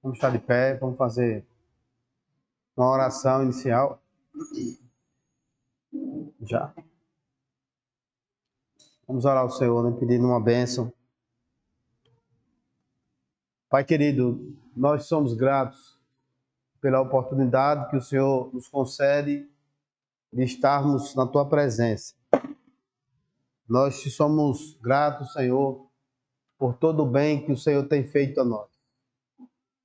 Vamos estar de pé, vamos fazer uma oração inicial. Já. Vamos orar ao Senhor, né, pedindo uma bênção. Pai querido, nós somos gratos pela oportunidade que o Senhor nos concede de estarmos na Tua presença. Nós te somos gratos, Senhor, por todo o bem que o Senhor tem feito a nós.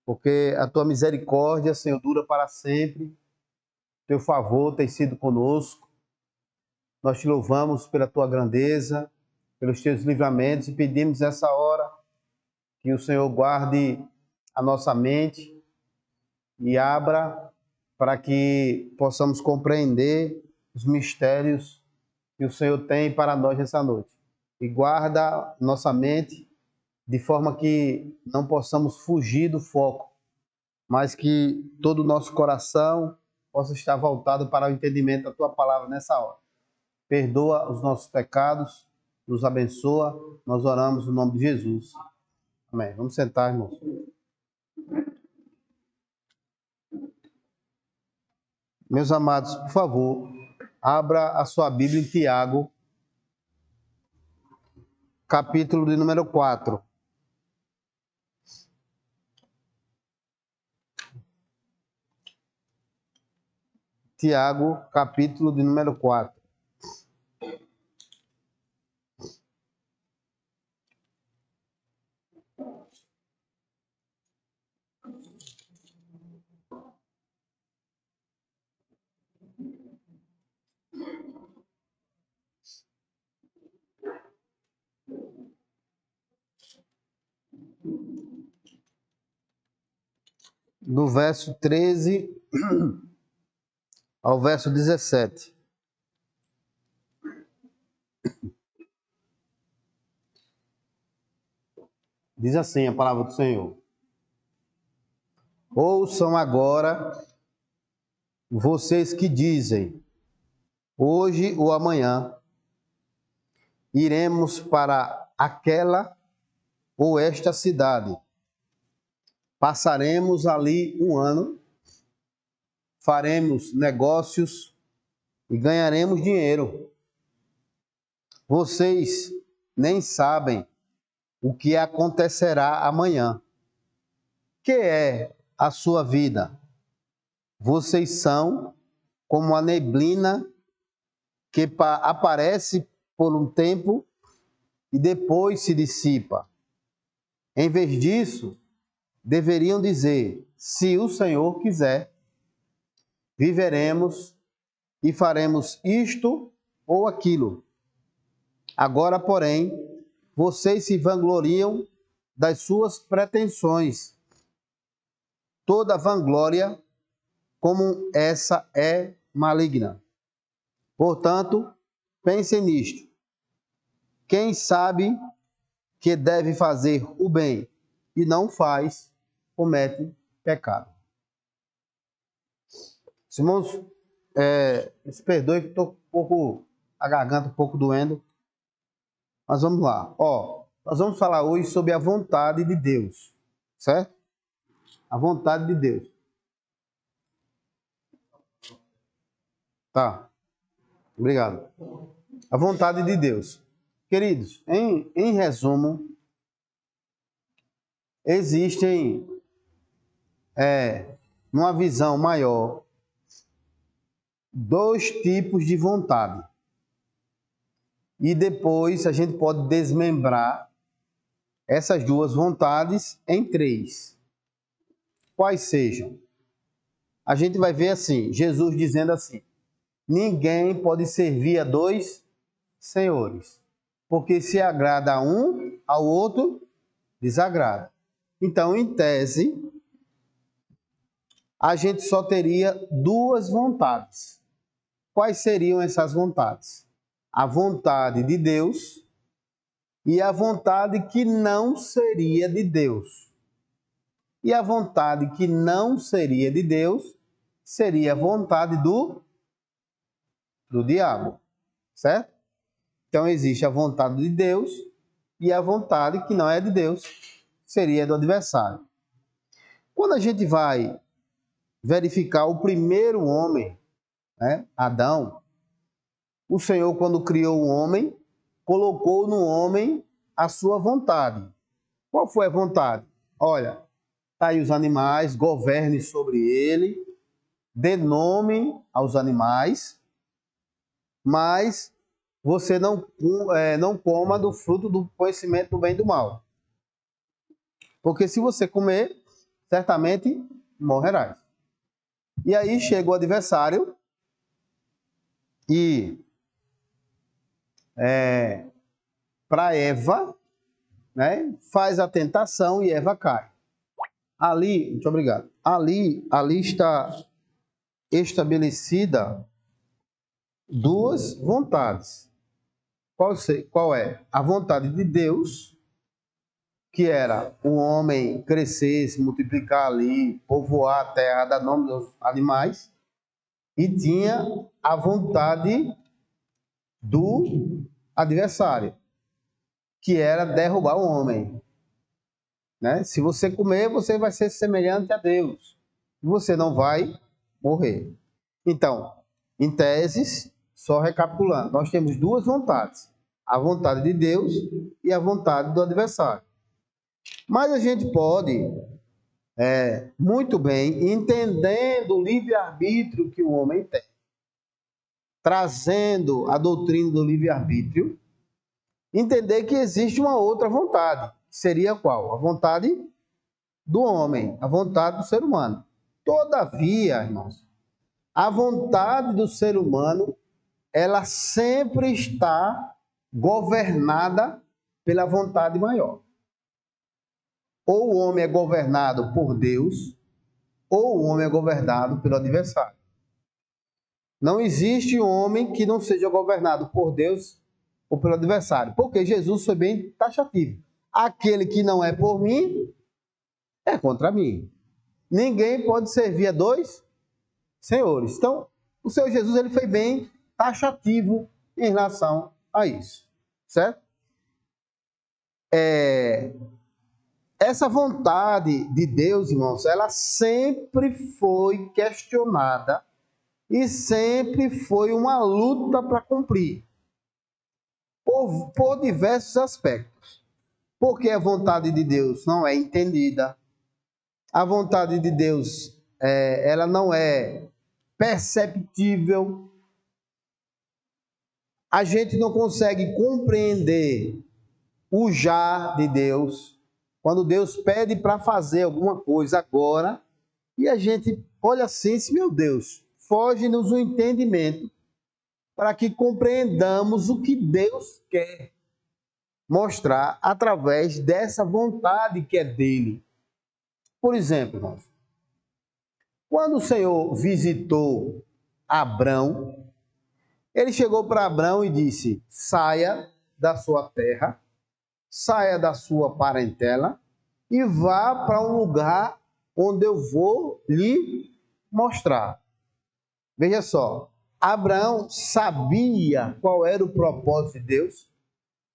Porque a Tua misericórdia, Senhor, dura para sempre. Teu favor tem sido conosco. Nós te louvamos pela Tua grandeza, pelos Teus livramentos e pedimos nessa hora que o Senhor guarde a nossa mente e abra para que possamos compreender os mistérios que o Senhor tem para nós nessa noite. E guarda nossa mente de forma que não possamos fugir do foco, mas que todo o nosso coração possa estar voltado para o entendimento da Tua palavra nessa hora. Perdoa os nossos pecados, nos abençoa, nós oramos no nome de Jesus. Amém. Vamos sentar, irmãos. Meus amados, por favor, abra a sua Bíblia em Tiago, capítulo de número 4. Tiago, capítulo de número 4. Do verso 13 ao verso 17. Diz assim a palavra do Senhor: Ouçam agora vocês que dizem, hoje ou amanhã iremos para aquela ou esta cidade. Passaremos ali um ano, faremos negócios e ganharemos dinheiro. Vocês nem sabem o que acontecerá amanhã. Que é a sua vida? Vocês são como a neblina que aparece por um tempo e depois se dissipa. Em vez disso, deveriam dizer: se o Senhor quiser, viveremos e faremos isto ou aquilo. Agora, porém, vocês se vangloriam das suas pretensões. Toda vanglória como essa é maligna. Portanto, pensem nisto. Quem sabe que deve fazer o bem e não faz, comete pecado. Irmãos, se perdoe que estou a garganta um pouco doendo. Mas vamos lá. Nós vamos falar hoje sobre a vontade de Deus. Certo? A vontade de Deus. Tá. Obrigado. A vontade de Deus. Queridos, em resumo, existem, numa visão maior, dois tipos de vontade. E depois a gente pode desmembrar essas duas vontades em três. Quais sejam? A gente vai ver assim, Jesus dizendo assim: ninguém pode servir a dois senhores, porque se agrada a um, ao outro desagrada. Então, em tese, a gente só teria duas vontades. Quais seriam essas vontades? A vontade de Deus e a vontade que não seria de Deus. E a vontade que não seria de Deus seria a vontade do diabo, certo? Então existe a vontade de Deus e a vontade que não é de Deus, seria do adversário. Quando a gente vai verificar o primeiro homem, né, Adão, o Senhor, quando criou o homem, colocou no homem a sua vontade. Qual foi a vontade? Olha, tá aí os animais, governe sobre ele, dê nome aos animais, mas você não coma do fruto do conhecimento do bem e do mal. Porque se você comer, certamente morrerás. E aí chega o adversário e para Eva, né, faz a tentação e Eva cai. Ali, muito obrigado. Ali está estabelecida duas vontades. Qual é? A vontade de Deus, que era o homem crescer, se multiplicar ali, povoar a terra, dar nome aos animais, e tinha a vontade do adversário, que era derrubar o homem. Né? Se você comer, você vai ser semelhante a Deus. E você não vai morrer. Então, em teses, só recapitulando, nós temos duas vontades. A vontade de Deus e a vontade do adversário. Mas a gente pode, muito bem, entendendo o livre-arbítrio que o homem tem, trazendo a doutrina do livre-arbítrio, entender que existe uma outra vontade. Seria qual? A vontade do homem, a vontade do ser humano. Todavia, irmãos, a vontade do ser humano, ela sempre está governada pela vontade maior. Ou o homem é governado por Deus, ou o homem é governado pelo adversário. Não existe homem que não seja governado por Deus ou pelo adversário, porque Jesus foi bem taxativo. Aquele que não é por mim, é contra mim. Ninguém pode servir a dois senhores. Então, o Senhor Jesus ele foi bem taxativo em relação a isso, certo? Essa vontade de Deus, irmãos, ela sempre foi questionada e sempre foi uma luta para cumprir, por diversos aspectos. Porque a vontade de Deus não é entendida, a vontade de Deus ela não é perceptível, a gente não consegue compreender o já de Deus, quando Deus pede para fazer alguma coisa agora, e a gente olha assim, meu Deus, foge-nos o entendimento para que compreendamos o que Deus quer mostrar através dessa vontade que é dele. Por exemplo, irmãos, quando o Senhor visitou Abrão, ele chegou para Abrão e disse: saia da sua terra, saia da sua parentela e vá para um lugar onde eu vou lhe mostrar. Veja só, Abraão sabia qual era o propósito de Deus,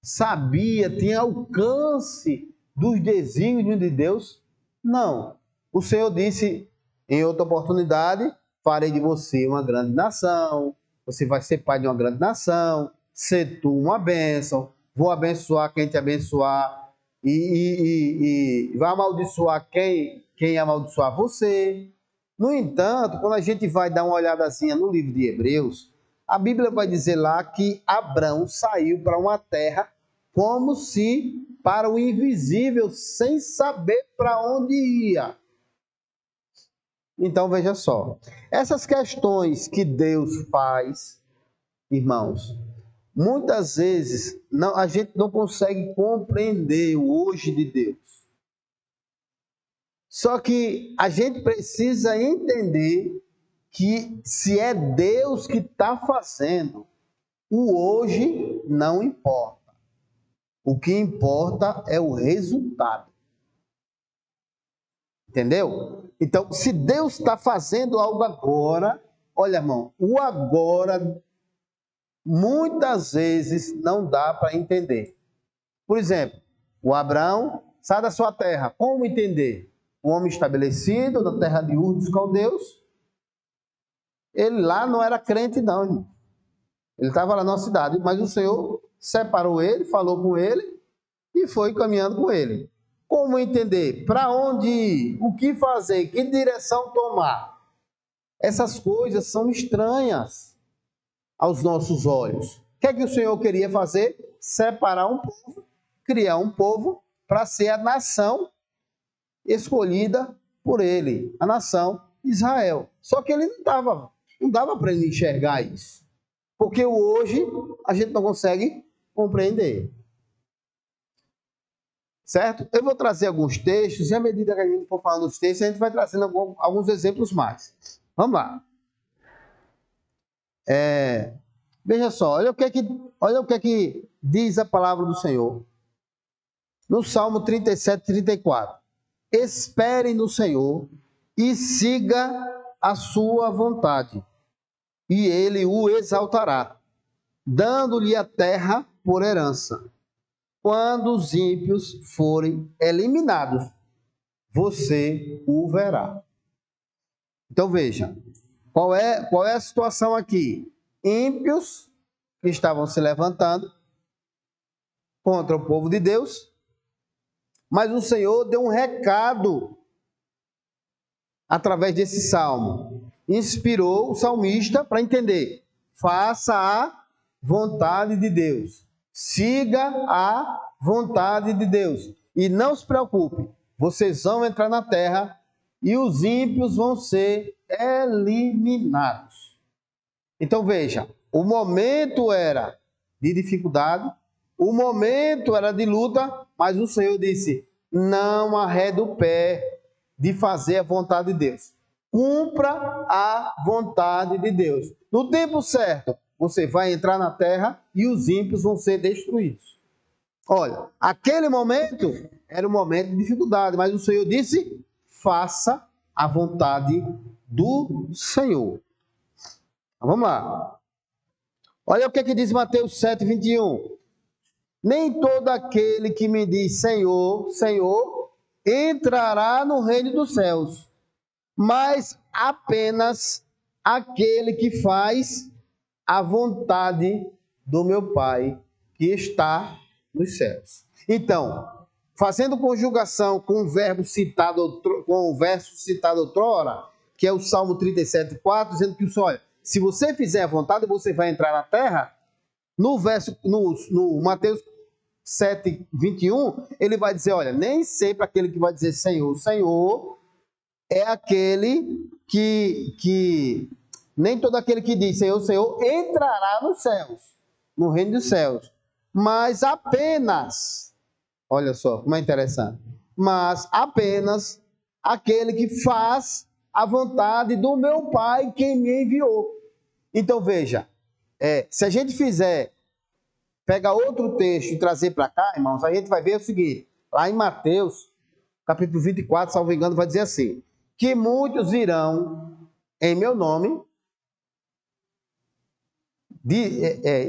sabia, tinha alcance dos desígnios de Deus? Não. O Senhor disse em outra oportunidade: farei de você uma grande nação, você vai ser pai de uma grande nação, ser tu uma bênção, vou abençoar quem te abençoar e vai amaldiçoar quem amaldiçoar você. No entanto, quando a gente vai dar uma olhadazinha no livro de Hebreus, a Bíblia vai dizer lá que Abrão saiu para uma terra como se para o invisível, sem saber para onde ia. Então, veja só, essas questões que Deus faz, irmãos, muitas vezes a gente não consegue compreender o hoje de Deus. Só que a gente precisa entender que se é Deus que está fazendo, o hoje não importa. O que importa é o resultado. Entendeu? Então, se Deus está fazendo algo agora, olha, irmão, o agora muitas vezes não dá para entender. Por exemplo, o Abraão sai da sua terra. Como entender? um homem estabelecido na terra de Ur dos Caldeus. Ele lá não era crente não, irmão. Ele estava lá na cidade, mas o Senhor separou ele, falou com ele e foi caminhando com ele. Como entender? Para onde ir? O que fazer? Que direção tomar? Essas coisas são estranhas aos nossos olhos. O que é que o Senhor queria fazer? Separar um povo, criar um povo para ser a nação escolhida por ele, a nação Israel. Só que ele não dava para ele enxergar isso. Porque hoje a gente não consegue compreender. Certo? Eu vou trazer alguns textos e à medida que a gente for falando dos textos, a gente vai trazendo alguns exemplos mais. Vamos lá. Veja só, olha o que é que diz a palavra do Senhor. No Salmo 37, 34. Espere no Senhor e siga a sua vontade, e ele o exaltará, dando-lhe a terra por herança. Quando os ímpios forem eliminados, você o verá. Então veja, qual é a situação aqui? Ímpios que estavam se levantando contra o povo de Deus, mas o Senhor deu um recado através desse salmo. Inspirou o salmista para entender: faça a vontade de Deus. Siga a vontade de Deus. E não se preocupe, vocês vão entrar na terra e os ímpios vão ser eliminados. Então veja, o momento era de dificuldade, o momento era de luta, mas o Senhor disse: não arrede o pé de fazer a vontade de Deus. Cumpra a vontade de Deus. No tempo certo, você vai entrar na terra e os ímpios vão ser destruídos. Olha, aquele momento era um momento de dificuldade, mas o Senhor disse: faça a vontade do Senhor. Então, vamos lá. Olha o que diz Mateus 7, 21. Nem todo aquele que me diz Senhor, Senhor, entrará no reino dos céus, mas apenas aquele que faz a vontade do meu Pai que está nos céus. Então, fazendo conjugação com o verso citado outrora, que é o Salmo 37, 4, dizendo que o Senhor, olha, se você fizer a vontade, você vai entrar na terra. No Mateus 7, 21, ele vai dizer, olha, nem sempre aquele que vai dizer Senhor, Senhor, é aquele nem todo aquele que diz Senhor, Senhor, entrará nos céus, no reino dos céus, mas apenas, olha só como é interessante, mas apenas aquele que faz a vontade do meu Pai que me enviou. Então veja, se a gente pegar outro texto e trazer para cá, irmãos, a gente vai ver o seguinte, lá em Mateus, capítulo 24, salvo engano, vai dizer assim, que muitos irão em meu nome,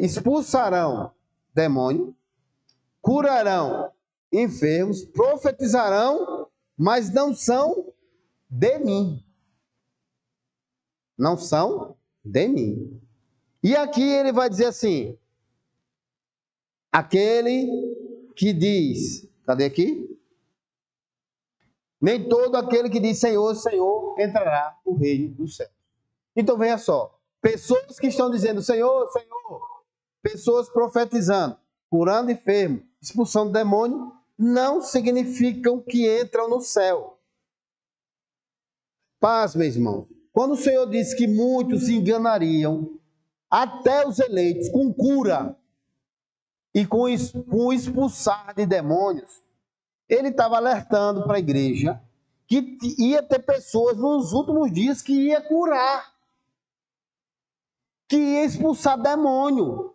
expulsarão demônio, curarão enfermos, profetizarão, mas não são de mim. Não são de mim. E aqui ele vai dizer assim, aquele que diz, cadê aqui? Nem todo aquele que diz Senhor, Senhor, entrará no reino dos céus. Então veja só, pessoas que estão dizendo Senhor, Senhor, pessoas profetizando, curando enfermo, expulsando demônio, não significam que entram no céu. Paz, meus irmãos. Quando o Senhor disse que muitos se enganariam, até os eleitos, com cura e com expulsar de demônios, ele estava alertando para a igreja que ia ter pessoas nos últimos dias que ia curar, que ia expulsar demônio,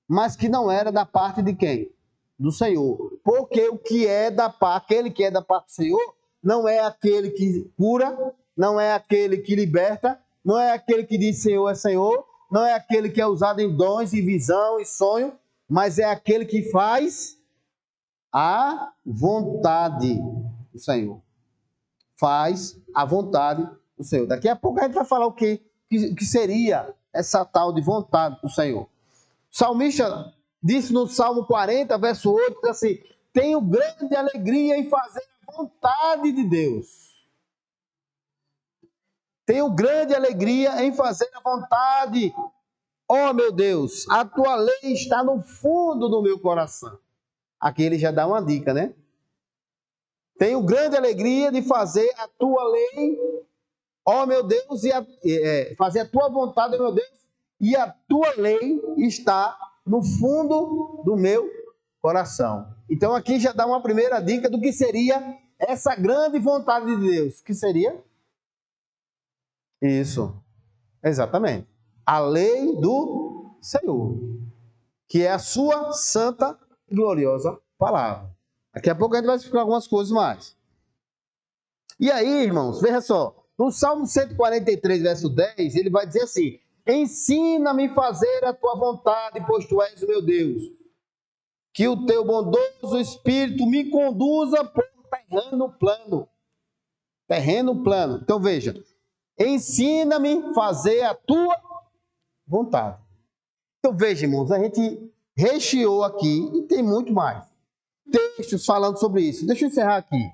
mas que não era da parte de quem? Do Senhor. Porque o que é aquele que é da parte do Senhor, não é aquele que cura, não é aquele que liberta, não é aquele que diz Senhor é Senhor, não é aquele que é usado em dons e visão e sonho, mas é aquele que faz a vontade do Senhor. faz a vontade do Senhor. Daqui a pouco a gente vai falar o que seria essa tal de vontade do Senhor. O salmista disse no Salmo 40, verso 8, diz assim: tenho grande alegria em fazer a vontade de Deus. Tenho grande alegria em fazer a vontade. Oh, meu Deus, a tua lei está no fundo do meu coração. Aqui ele já dá uma dica, né? Tenho grande alegria de fazer a tua lei, ó meu Deus, fazer a tua vontade, meu Deus, e a tua lei está no fundo do meu coração. Então aqui já dá uma primeira dica do que seria essa grande vontade de Deus. Que seria? Isso, exatamente. A lei do Senhor, que é a sua santa e gloriosa palavra. Daqui a pouco a gente vai explicar algumas coisas mais. E aí, irmãos, veja só. No Salmo 143, verso 10, ele vai dizer assim: ensina-me a fazer a tua vontade, pois tu és o meu Deus. Que o teu bondoso Espírito me conduza por terreno plano. Terreno plano. Então veja, ensina-me a fazer a tua vontade. Então veja, irmãos, a gente recheou aqui e tem muito mais textos falando sobre isso. Deixa eu encerrar aqui.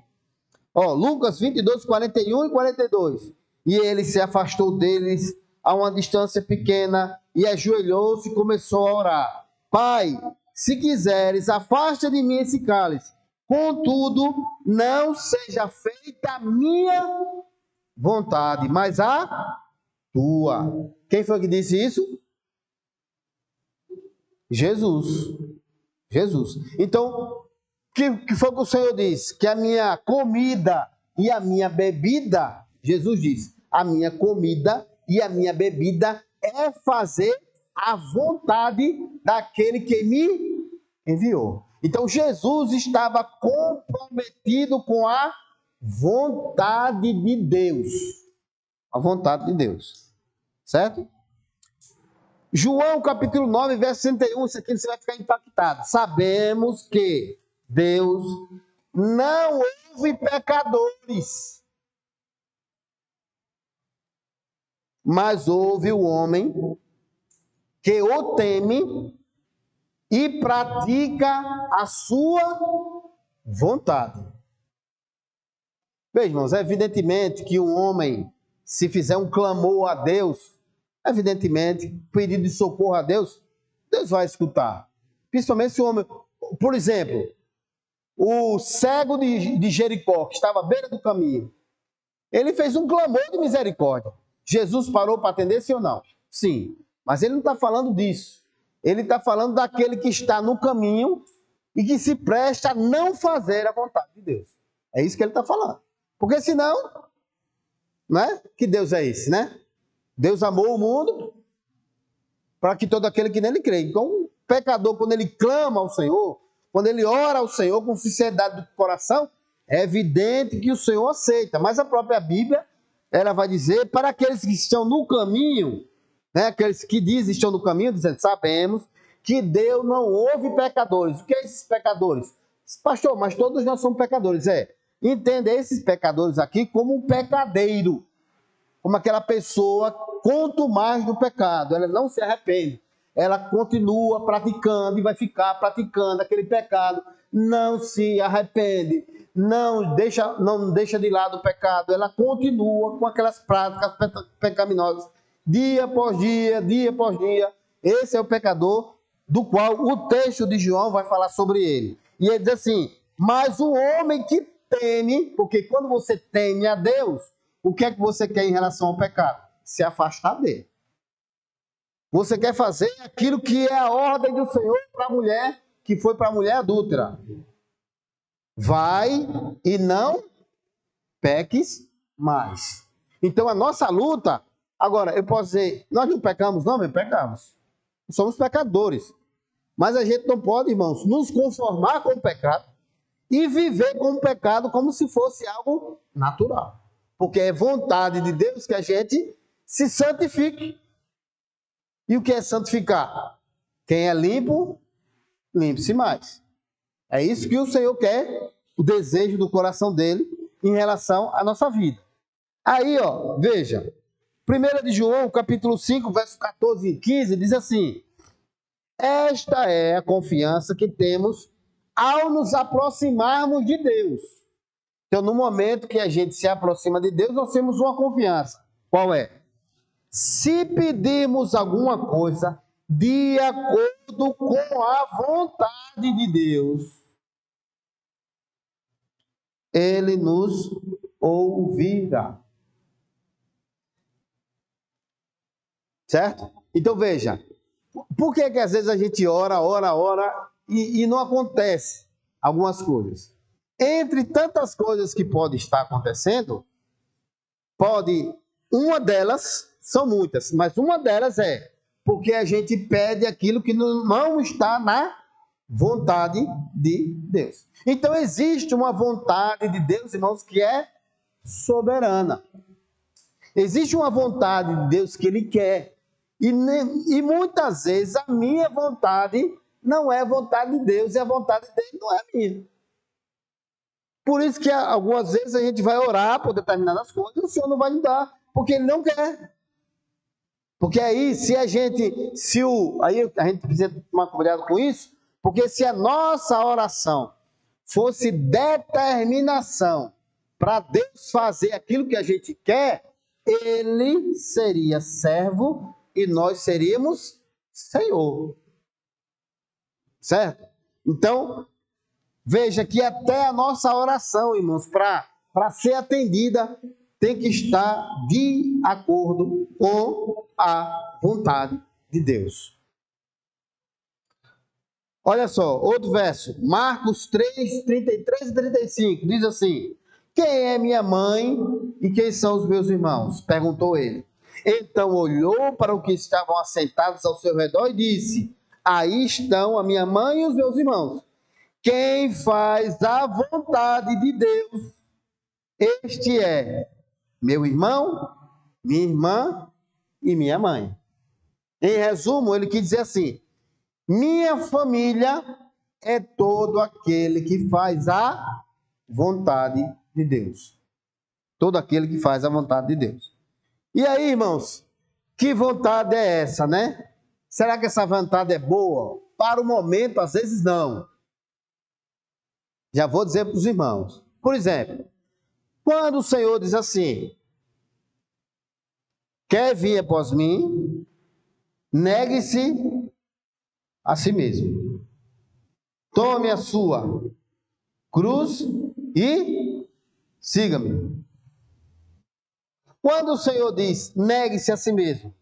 Lucas 22, 41 e 42. E ele se afastou deles a uma distância pequena e ajoelhou-se e começou a orar. Pai, se quiseres, afasta de mim esse cálice. Contudo, não seja feita a minha vontade, mas a tua. Quem foi que disse isso? Jesus. Então, que foi que o Senhor disse? Que a minha comida e a minha bebida, Jesus disse, a minha comida e a minha bebida é fazer a vontade daquele que me enviou. Então, Jesus estava comprometido com a vontade de Deus. A vontade de Deus. Certo? João capítulo 9, verso 61, isso aqui você vai ficar impactado. Sabemos que Deus não ouve pecadores, mas ouve o homem que o teme e pratica a sua vontade. Veja, irmãos, evidentemente que um homem, se fizer um clamor a Deus, evidentemente, pedido de socorro a Deus, Deus vai escutar. Principalmente se o homem, por exemplo, o cego de Jericó, que estava à beira do caminho, ele fez um clamor de misericórdia. Jesus parou para atender, sim ou não? Sim, mas ele não está falando disso. Ele está falando daquele que está no caminho e que se presta a não fazer a vontade de Deus. É isso que ele está falando. Porque senão, né? Que Deus é esse, né? Deus amou o mundo para que todo aquele que nele crê. Então, o pecador, quando ele clama ao Senhor, quando ele ora ao Senhor com sinceridade do coração, é evidente que o Senhor aceita. Mas a própria Bíblia, ela vai dizer para aqueles que estão no caminho, né, aqueles que dizem que estão no caminho, dizendo, sabemos que Deus não ouve pecadores. O que é esses pecadores? Pastor, mas todos nós somos pecadores. Entenda esses pecadores aqui como um pecadeiro. Como aquela pessoa, quanto mais do pecado, ela não se arrepende, ela continua praticando e vai ficar praticando aquele pecado, não se arrepende, não deixa de lado o pecado, ela continua com aquelas práticas pecaminosas, dia após dia, dia após dia. Esse é o pecador do qual o texto de João vai falar sobre ele. E ele diz assim, mas o homem que teme, porque quando você teme a Deus, o que é que você quer em relação ao pecado? Se afastar dele. Você quer fazer aquilo que é a ordem do Senhor para a mulher, que foi para a mulher adúltera. Vai e não peques mais. Então a nossa luta, agora eu posso dizer, nós não pecamos não, pecamos. Somos pecadores. Mas a gente não pode, irmãos, nos conformar com o pecado e viver com o pecado como se fosse algo natural. Porque é vontade de Deus que a gente se santifique. E o que é santificar? Quem é limpo, limpe-se mais. É isso que o Senhor quer, o desejo do coração dele, em relação à nossa vida. Aí, ó, veja, 1 de João, capítulo 5, verso 14 e 15, diz assim: esta é a confiança que temos ao nos aproximarmos de Deus. Então, no momento que a gente se aproxima de Deus, nós temos uma confiança. Qual é? Se pedirmos alguma coisa de acordo com a vontade de Deus, Ele nos ouvirá. Certo? Então veja, por que às vezes a gente ora e não acontece algumas coisas? Entre tantas coisas que podem estar acontecendo, uma delas, são muitas, mas uma delas é porque a gente pede aquilo que não está na vontade de Deus. Então existe uma vontade de Deus, irmãos, que é soberana. Existe uma vontade de Deus que Ele quer. E muitas vezes a minha vontade não é a vontade de Deus e a vontade dele não é a minha. Por isso que algumas vezes a gente vai orar por determinadas coisas e o Senhor não vai nos dar, porque Ele não quer. Porque aí, aí a gente precisa tomar cuidado com isso, porque se a nossa oração fosse determinação para Deus fazer aquilo que a gente quer, Ele seria servo e nós seríamos Senhor. Certo? Então, veja que até a nossa oração, irmãos, para ser atendida, tem que estar de acordo com a vontade de Deus. Olha só, outro verso, Marcos 3, 33 e 35, diz assim: quem é minha mãe e quem são os meus irmãos? Perguntou ele. Então olhou para os que estavam assentados ao seu redor e disse: aí estão a minha mãe e os meus irmãos. Quem faz a vontade de Deus, este é meu irmão, minha irmã e minha mãe. Em resumo, ele quis dizer assim: minha família é todo aquele que faz a vontade de Deus. Todo aquele que faz a vontade de Deus. E aí, irmãos, que vontade é essa, né? Será que essa vontade é boa? Para o momento, às vezes não. Já vou dizer para os irmãos. Por exemplo, quando o Senhor diz assim: quer vir após mim, negue-se a si mesmo. Tome a sua cruz e siga-me. Quando o Senhor diz negue-se a si mesmo,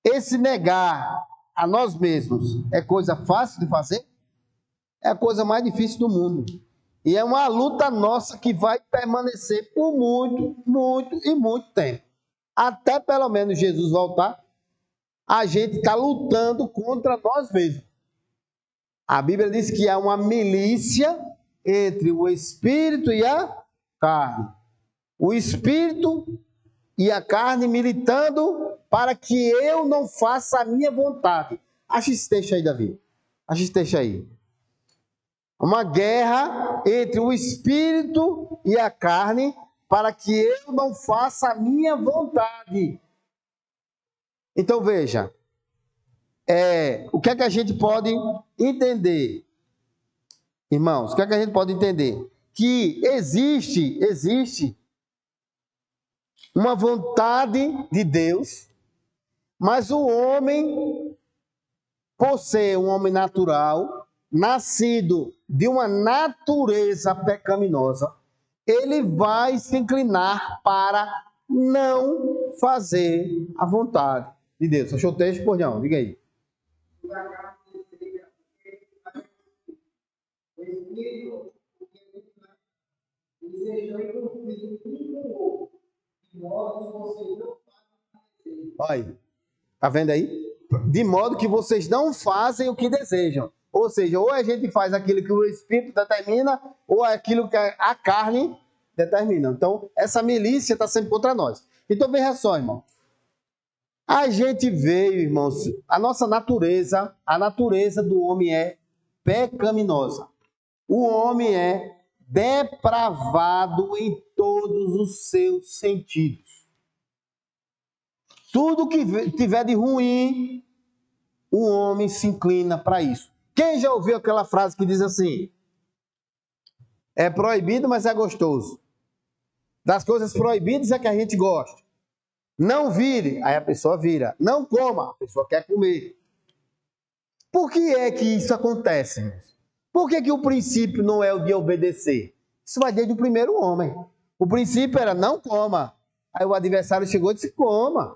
esse negar a nós mesmos é coisa fácil de fazer? É a coisa mais difícil do mundo. E é uma luta nossa que vai permanecer por muito tempo. Até pelo menos Jesus voltar, a gente está lutando contra nós mesmos. A Bíblia diz que há uma milícia entre o Espírito e a carne. O Espírito e a carne militando para que eu não faça a minha vontade. Acha esse texto aí, Davi. Acha esse texto aí. Uma guerra entre o Espírito e a carne para que eu não faça a minha vontade. Então veja, o que é que a gente pode entender? Irmãos, o que é que a gente pode entender? Que existe uma vontade de Deus, mas o homem, por ser um homem natural, nascido de uma natureza pecaminosa, ele vai se inclinar para não fazer a vontade de Deus. Achou o texto, Pornhão? Diga aí. Olha, tá vendo aí? De modo que vocês não fazem o que desejam. Ou seja, ou a gente faz aquilo que o Espírito determina, ou aquilo que a carne determina. Então, essa milícia está sempre contra nós. Então, veja só, irmão. A gente veio, irmãos, a nossa natureza, a natureza do homem é pecaminosa. O homem é depravado em todos os seus sentidos. Tudo que tiver de ruim, o homem se inclina para isso. Quem já ouviu aquela frase que diz assim: é proibido, mas é gostoso. Das coisas proibidas é que a gente gosta. Não vire, aí a pessoa vira. Não coma, a pessoa quer comer. Por que é que isso acontece? Por que o princípio não é o de obedecer? Isso vai desde o primeiro homem. O princípio era não coma. Aí o adversário chegou e disse coma.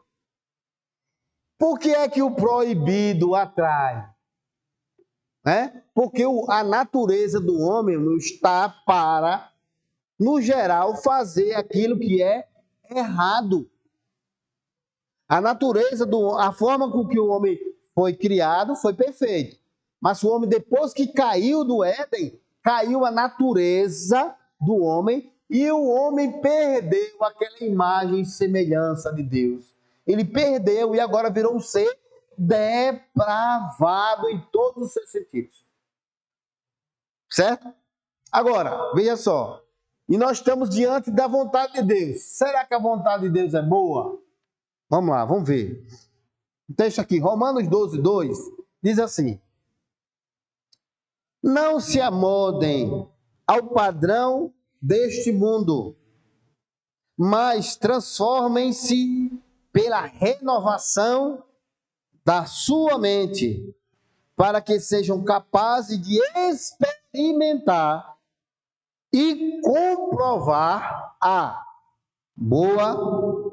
Por que é que o proibido atrai? Porque a natureza do homem não está para, no geral, fazer aquilo que é errado. A natureza, a forma com que o homem foi criado foi perfeito. Mas o homem, depois que caiu do Éden, caiu a natureza do homem e o homem perdeu aquela imagem e semelhança de Deus. Ele perdeu e agora virou um ser depravado em todos os seus sentidos. Certo? Agora, veja só. E nós estamos diante da vontade de Deus. Será que a vontade de Deus é boa? Vamos lá, vamos ver. O texto aqui, Romanos 12, 2, diz assim: não se amoldem ao padrão deste mundo, mas transformem-se pela renovação da sua mente, para que sejam capazes de experimentar e comprovar a boa,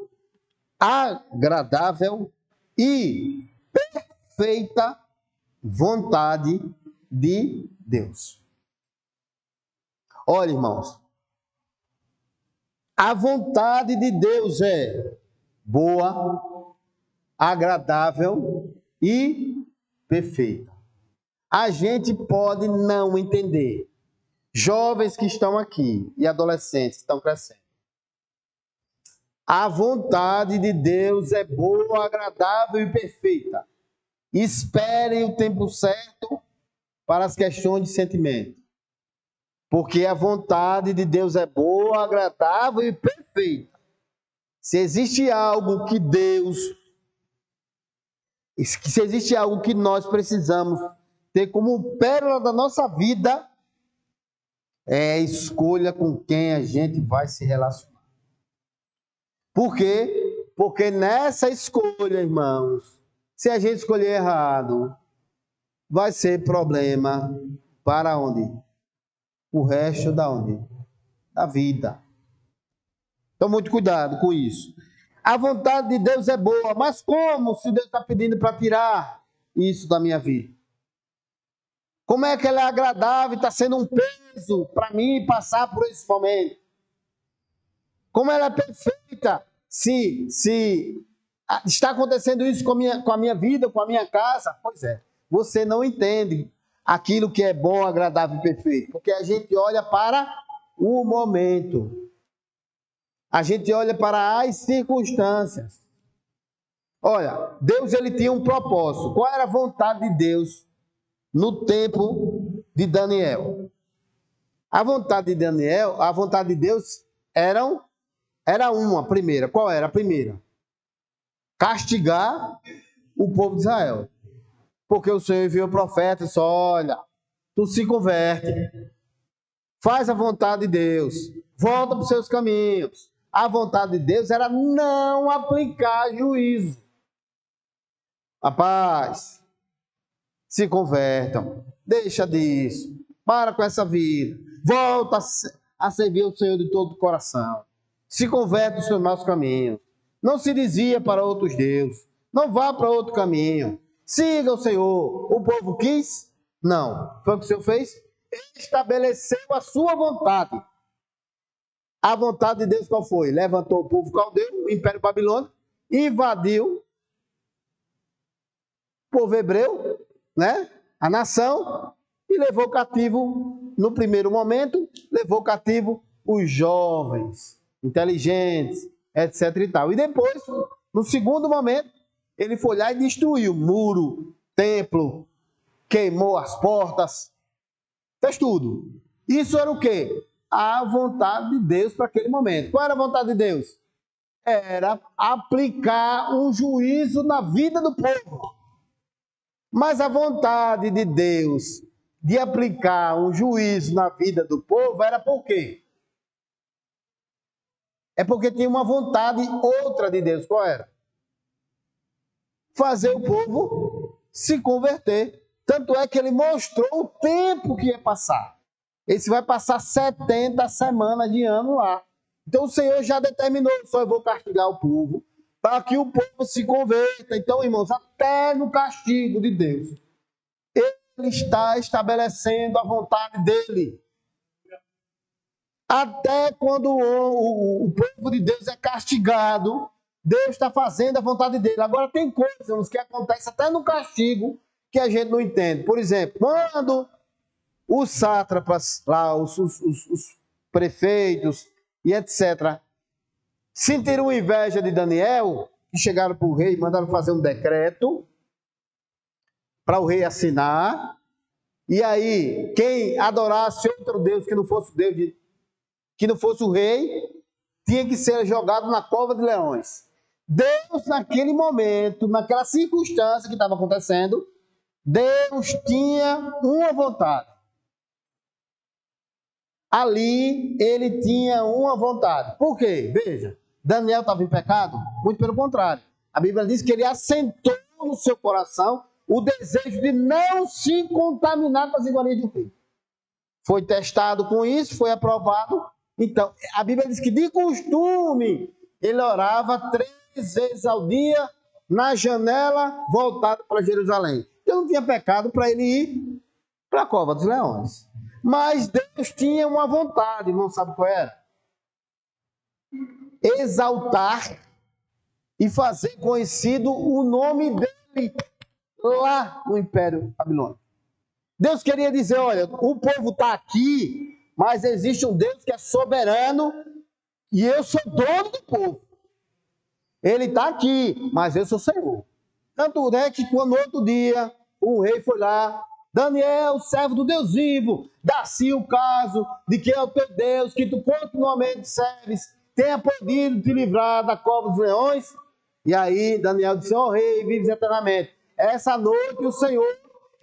agradável e perfeita vontade de Deus. Olha, irmãos, a vontade de Deus é boa, agradável e perfeita. A gente pode não entender. Jovens que estão aqui e adolescentes que estão crescendo. A vontade de Deus é boa, agradável e perfeita. Esperem o tempo certo para as questões de sentimento. Porque a vontade de Deus é boa, agradável e perfeita. Se existe algo que se existe algo que nós precisamos ter como pérola da nossa vida, é a escolha com quem a gente vai se relacionar. Por quê? Porque nessa escolha, irmãos, se a gente escolher errado, vai ser problema para onde? O resto da onde? Da vida. Então, muito cuidado com isso. A vontade de Deus é boa, mas como se Deus está pedindo para tirar isso da minha vida? Como é que ela é agradável e está sendo um peso para mim passar por esse momento? Como ela é perfeita se está acontecendo isso com a minha vida, com a minha casa? Pois é, você não entende aquilo que é bom, agradável e perfeito, porque a gente olha para o momento. A gente olha para as circunstâncias. Olha, Deus ele tinha um propósito. Qual era a vontade de Deus no tempo de Daniel? A vontade de Daniel, a vontade de Deus era uma, primeira. Qual era a primeira? Castigar o povo de Israel. Porque o Senhor enviou o profeta e disse: olha, tu se converte, faz a vontade de Deus, volta para os seus caminhos. A vontade de Deus era não aplicar juízo. Rapaz, se convertam, deixa disso, para com essa vida, volta a servir o Senhor de todo o coração, se converte nos seus maus caminhos, não se desvia para outros deuses, não vá para outro caminho, siga o Senhor. O povo quis? Não. Foi o que o Senhor fez? Ele estabeleceu a sua vontade. A vontade de Deus qual foi? Levantou o povo caldeu, o Império Babilônico, invadiu o povo hebreu, a nação, e levou cativo, no primeiro momento, levou cativo os jovens, inteligentes, etc. e tal. E depois, no segundo momento, ele foi lá e destruiu muro, templo, queimou as portas, fez tudo. Isso era o quê? a vontade de Deus para aquele momento. Qual era a vontade de Deus? Era aplicar um juízo na vida do povo. Mas a vontade de Deus de aplicar um juízo na vida do povo era por quê? É porque tinha uma vontade outra de Deus. Qual era? Fazer o povo se converter. Tanto é que ele mostrou o tempo que ia passar. Esse vai passar 70 semanas de ano lá. Então o Senhor já determinou, só eu vou castigar o povo, para que o povo se converta. Então, irmãos, até no castigo de Deus, Ele está estabelecendo a vontade dEle. Até quando o povo de Deus é castigado, Deus está fazendo a vontade dEle. Agora tem coisas que acontecem até no castigo que a gente não entende. Por exemplo, quando os sátrapas, lá, os prefeitos e etc., sentiram inveja de Daniel, que chegaram para o rei e mandaram fazer um decreto para o rei assinar. E aí, quem adorasse outro Deus que não fosse Deus, que não fosse o rei, tinha que ser jogado na cova de leões. Deus, naquele momento, naquela circunstância que estava acontecendo, Deus tinha uma vontade. Ali, ele tinha uma vontade. Por quê? Veja, Daniel estava em pecado? Muito pelo contrário. A Bíblia diz que ele assentou no seu coração o desejo de não se contaminar com as iguarias do rei. Foi testado com isso, foi aprovado. Então, a Bíblia diz que de costume ele orava 3 vezes ao dia na janela voltada para Jerusalém. Então não tinha pecado para ele ir para a cova dos leões. Mas Deus tinha uma vontade, não sabe qual era? Exaltar e fazer conhecido o nome dele lá no Império Babilônico. Deus queria dizer, olha, o povo está aqui, mas existe um Deus que é soberano e eu sou dono do povo. Ele está aqui, mas eu sou Senhor. Tanto é que quando no outro dia o rei foi lá, Daniel, servo do Deus vivo, dá-se o caso de que é o teu Deus, que tu continuamente serves, tenha podido te livrar da cova dos leões. E aí Daniel disse, ó rei, vives eternamente. Essa noite o Senhor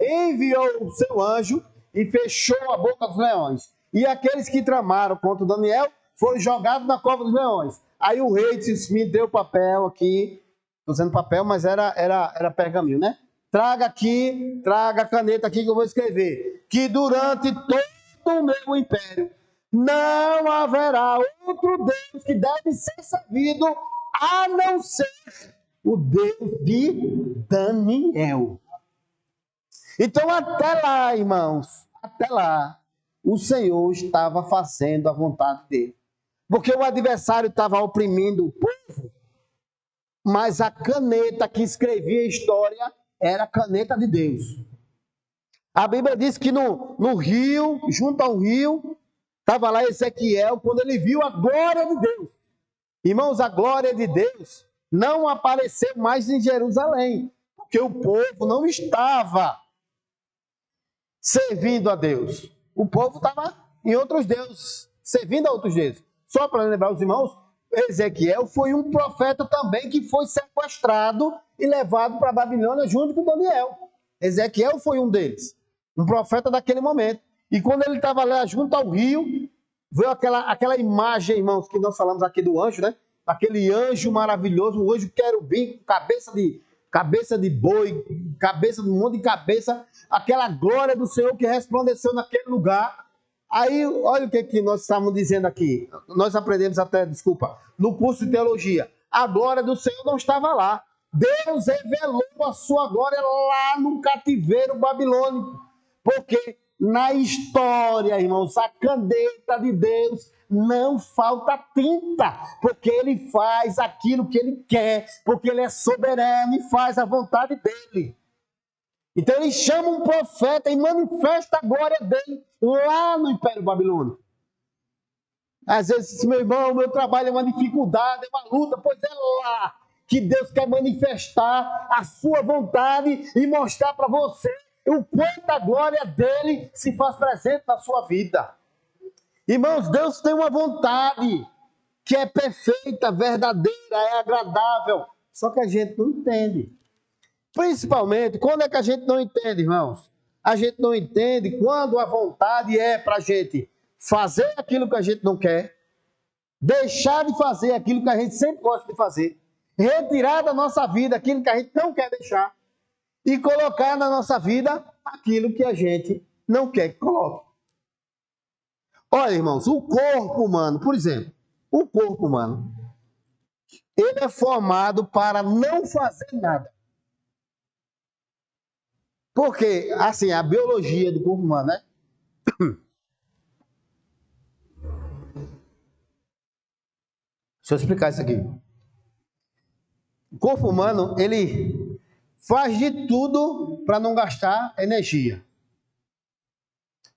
enviou o seu anjo e fechou a boca dos leões. E aqueles que tramaram contra Daniel foram jogados na cova dos leões. Aí o rei disse, me deu papel aqui, estou usando papel, mas era pergaminho, né? Traga a caneta aqui que eu vou escrever. Que durante todo o meu império não haverá outro Deus que deve ser servido a não ser o Deus de Daniel. Então até lá, irmãos, até lá, o Senhor estava fazendo a vontade dele. Porque o adversário estava oprimindo o povo, mas a caneta que escrevia a história era a caneta de Deus. A Bíblia diz que no rio, junto ao rio, estava lá Ezequiel, quando ele viu a glória de Deus. Irmãos, a glória de Deus não apareceu mais em Jerusalém, porque o povo não estava servindo a Deus. O povo estava em outros deuses, servindo a outros deuses. Só para lembrar os irmãos, Ezequiel foi um profeta também que foi sequestrado e levado para a Babilônia junto com Daniel. Ezequiel foi um deles, um profeta daquele momento. E quando ele estava lá junto ao rio, veio aquela imagem, irmãos, que nós falamos aqui do anjo, né? Aquele anjo maravilhoso, um anjo querubim, cabeça de boi, cabeça de um monte de cabeça, aquela glória do Senhor que resplandeceu naquele lugar. Aí, olha o que nós estamos dizendo aqui. Nós aprendemos até, no curso de teologia. A glória do Senhor não estava lá. Deus revelou a sua glória lá no cativeiro babilônico. Porque na história, irmãos, a caneta de Deus não falta tinta. Porque Ele faz aquilo que Ele quer. Porque Ele é soberano e faz a vontade dEle. Então ele chama um profeta e manifesta a glória dele lá no Império Babilônico. Às vezes, meu irmão, o meu trabalho é uma dificuldade, é uma luta, pois é lá que Deus quer manifestar a sua vontade e mostrar para você o quanto a glória dele se faz presente na sua vida. Irmãos, Deus tem uma vontade que é perfeita, verdadeira, é agradável. Só que a gente não entende. Principalmente, quando é que a gente não entende, irmãos? A gente não entende quando a vontade é para a gente fazer aquilo que a gente não quer, deixar de fazer aquilo que a gente sempre gosta de fazer, retirar da nossa vida aquilo que a gente não quer deixar e colocar na nossa vida aquilo que a gente não quer que coloque. Olha, irmãos, o corpo humano, por exemplo, o corpo humano, ele é formado para não fazer nada. Porque, assim, a biologia do corpo humano, né? Deixa eu explicar isso aqui. O corpo humano, ele faz de tudo para não gastar energia.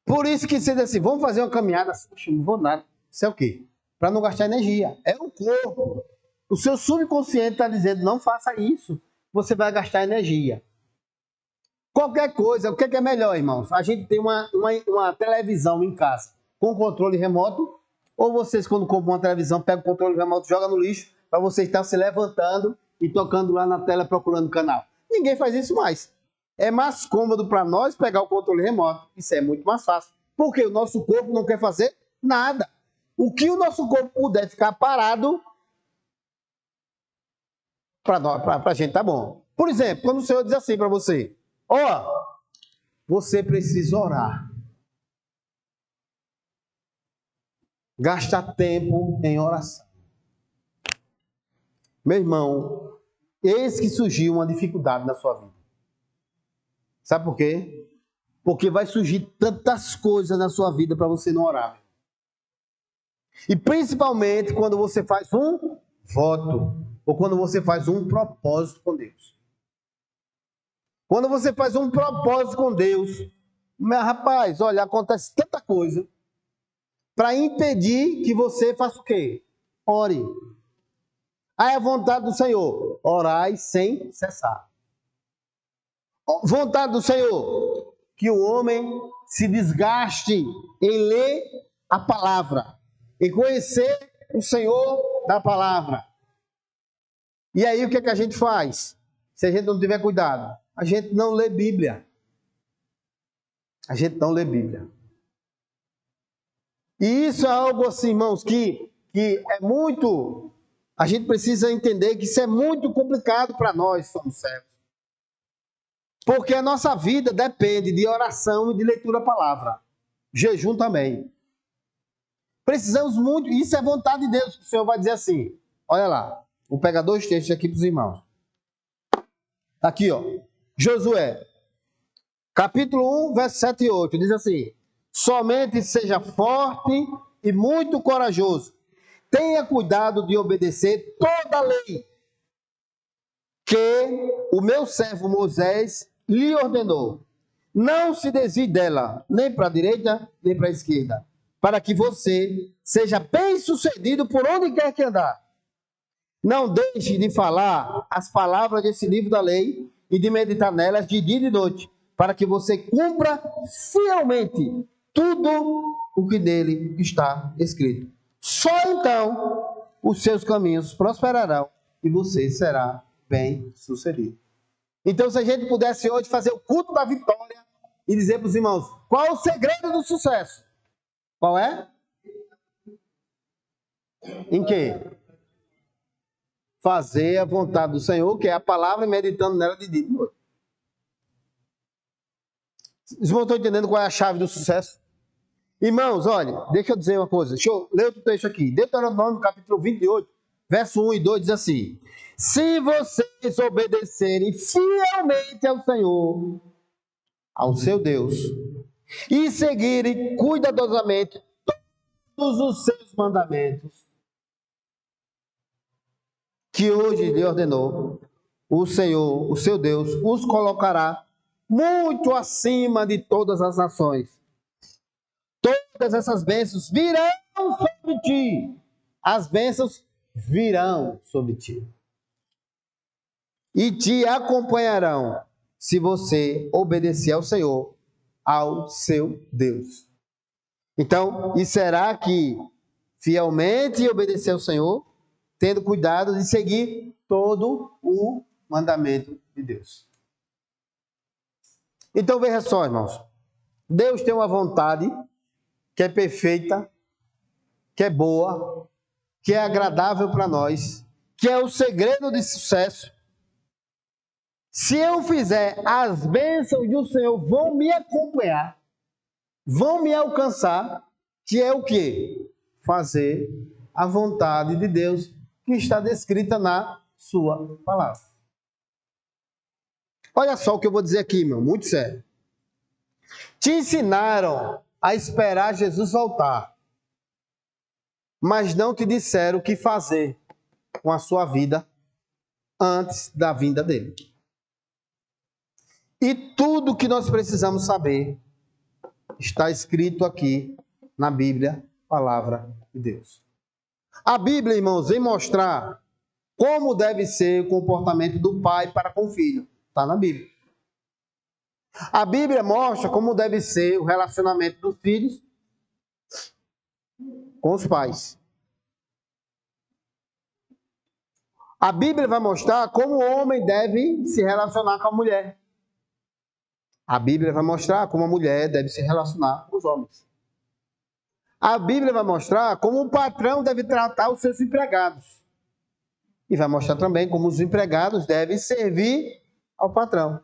Por isso que você diz assim, vamos fazer uma caminhada. Poxa, não vou nada. Isso é o quê? Para não gastar energia. É o corpo. O seu subconsciente está dizendo, não faça isso. Você vai gastar energia. Qualquer coisa, o que é melhor, irmãos? A gente tem uma televisão em casa com controle remoto, ou vocês, quando compram uma televisão, pegam o controle remoto, jogam no lixo, para você estar se levantando e tocando lá na tela procurando o canal. Ninguém faz isso mais. É mais cômodo para nós pegar o controle remoto. Isso é muito mais fácil. Porque o nosso corpo não quer fazer nada. O que o nosso corpo puder ficar parado, para a gente tá bom. Por exemplo, quando o Senhor diz assim para você, você precisa orar. Gastar tempo em oração. Meu irmão, eis que surgiu uma dificuldade na sua vida. Sabe por quê? Porque vai surgir tantas coisas na sua vida para você não orar. E principalmente quando você faz um voto, ou quando você faz um propósito com Deus. Quando você faz um propósito com Deus, meu rapaz, olha, acontece tanta coisa para impedir que você faça o quê? Ore. Aí a vontade do Senhor, orai sem cessar. Vontade do Senhor, que o homem se desgaste em ler a palavra, em conhecer o Senhor da palavra. E aí o que é que a gente faz? Se a gente não tiver cuidado, a gente não lê Bíblia. A gente não lê Bíblia. E isso é algo assim, irmãos, que é muito... A gente precisa entender que isso é muito complicado para nós, somos servos. Porque a nossa vida depende de oração e de leitura da palavra. Jejum também. Precisamos muito, isso é vontade de Deus. O Senhor vai dizer assim, olha lá, vou pegar 2 textos aqui para os irmãos. Aqui, Josué, capítulo 1, verso 7 e 8, diz assim, somente seja forte e muito corajoso. Tenha cuidado de obedecer toda a lei que o meu servo Moisés lhe ordenou. Não se desvie dela, nem para a direita, nem para a esquerda, para que você seja bem-sucedido por onde quer que andar. Não deixe de falar as palavras desse livro da lei e de meditar nelas de dia e de noite, para que você cumpra fielmente tudo o que nele está escrito. Só então os seus caminhos prosperarão e você será bem-sucedido. Então, se a gente pudesse hoje fazer o culto da vitória e dizer para os irmãos, qual é o segredo do sucesso? Qual é? Em quê? Fazer a vontade do Senhor, que é a palavra, e meditando nela de dia e de noite. Vocês não estão entendendo qual é a chave do sucesso? Irmãos, olha, deixa eu dizer uma coisa. Deixa eu ler outro texto aqui. Deuteronômio, capítulo 28, verso 1 e 2, diz assim, se vocês obedecerem fielmente ao Senhor, ao seu Deus, e seguirem cuidadosamente todos os seus mandamentos, que hoje lhe ordenou, o Senhor, o seu Deus, os colocará muito acima de todas as nações. Todas essas bênçãos virão sobre ti. As bênçãos virão sobre ti. E te acompanharão se você obedecer ao Senhor, ao seu Deus. Então, e será que fielmente obedecer ao Senhor, tendo cuidado de seguir todo o mandamento de Deus. Então, veja só, irmãos. Deus tem uma vontade que é perfeita, que é boa, que é agradável para nós, que é o segredo de sucesso. Se eu fizer, as bênçãos do Senhor vão me acompanhar, vão me alcançar, que é o quê? Fazer a vontade de Deus que está descrita na sua palavra. Olha só o que eu vou dizer aqui, meu, muito sério. Te ensinaram a esperar Jesus voltar, mas não te disseram o que fazer com a sua vida antes da vinda dele. E tudo que nós precisamos saber está escrito aqui na Bíblia, palavra de Deus. A Bíblia, irmãos, vem mostrar como deve ser o comportamento do pai para com o filho. Está na Bíblia. A Bíblia mostra como deve ser o relacionamento dos filhos com os pais. A Bíblia vai mostrar como o homem deve se relacionar com a mulher. A Bíblia vai mostrar como a mulher deve se relacionar com os homens. A Bíblia vai mostrar como o patrão deve tratar os seus empregados. E vai mostrar também como os empregados devem servir ao patrão.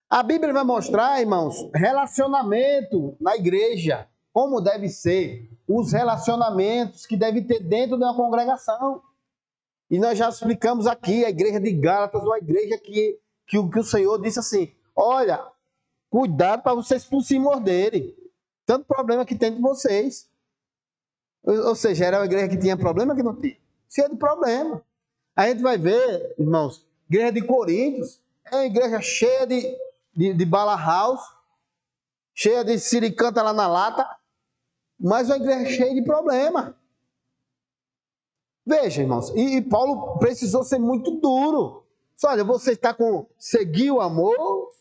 A Bíblia vai mostrar, irmãos, relacionamento na igreja. Como deve ser os relacionamentos que deve ter dentro de uma congregação. E nós já explicamos aqui, a igreja de Gálatas, uma igreja que o Senhor disse assim, olha, cuidado para vocês por se morderem. Tanto problema que tem de vocês. Ou seja, era uma igreja que tinha problema que não tinha. Cheia de problema. A gente vai ver, irmãos, igreja de Coríntios, é uma igreja cheia de bala house, cheia de siricanta lá na lata, mas uma igreja cheia de problema. Veja, irmãos, e Paulo precisou ser muito duro. Olha, você está com seguir o amor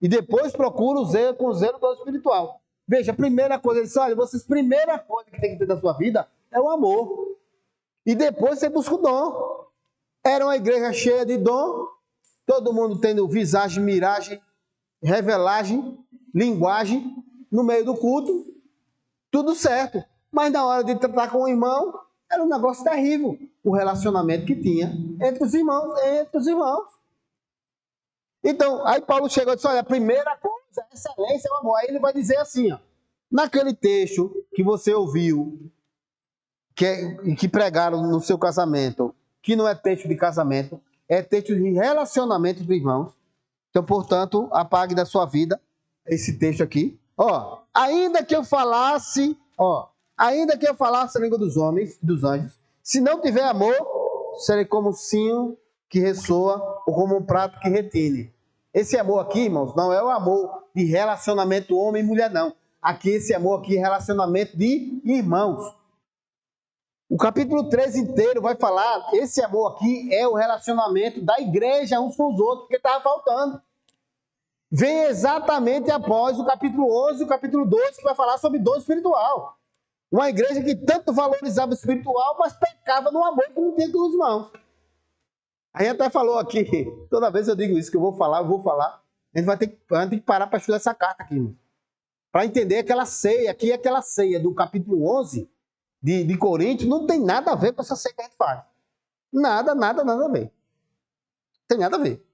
e depois procura o zelo com o zelo do espiritual. Veja, a primeira coisa, ele disse, olha, vocês, primeira coisa que tem que ter na sua vida é o amor. E depois você busca o dom. Era uma igreja cheia de dom, todo mundo tendo visagem, miragem, revelagem, linguagem, no meio do culto, tudo certo. Mas na hora de tratar com o irmão, era um negócio terrível, o relacionamento que tinha entre os irmãos. Então, aí Paulo chegou e disse, olha, a primeira coisa, a excelência é o amor. Aí ele vai dizer assim, ó, naquele texto que você ouviu, que pregaram no seu casamento, que não é texto de casamento, é texto de relacionamento dos irmãos. Então, portanto, apague da sua vida esse texto aqui. Ó, ainda que eu falasse a língua dos homens, dos anjos, se não tiver amor, serei como um sino que ressoa ou como um prato que retine. Esse amor aqui, irmãos, não é o amor de relacionamento homem e mulher, não. Aqui, esse amor aqui é relacionamento de irmãos. O capítulo 3 inteiro vai falar, esse amor aqui é o relacionamento da igreja uns com os outros, porque estava faltando. Vem exatamente após o capítulo 11 e o capítulo 12, que vai falar sobre dom espiritual. Uma igreja que tanto valorizava o espiritual, mas pecava no amor que não tinha com os irmãos. A gente até falou aqui, toda vez eu digo isso, que eu vou falar. A gente vai ter que parar para estudar essa carta aqui, para entender aquela ceia, aqui aquela ceia do capítulo 11 de Coríntios, não tem nada a ver com essa ceia que a gente faz. Nada a ver. Não tem nada a ver.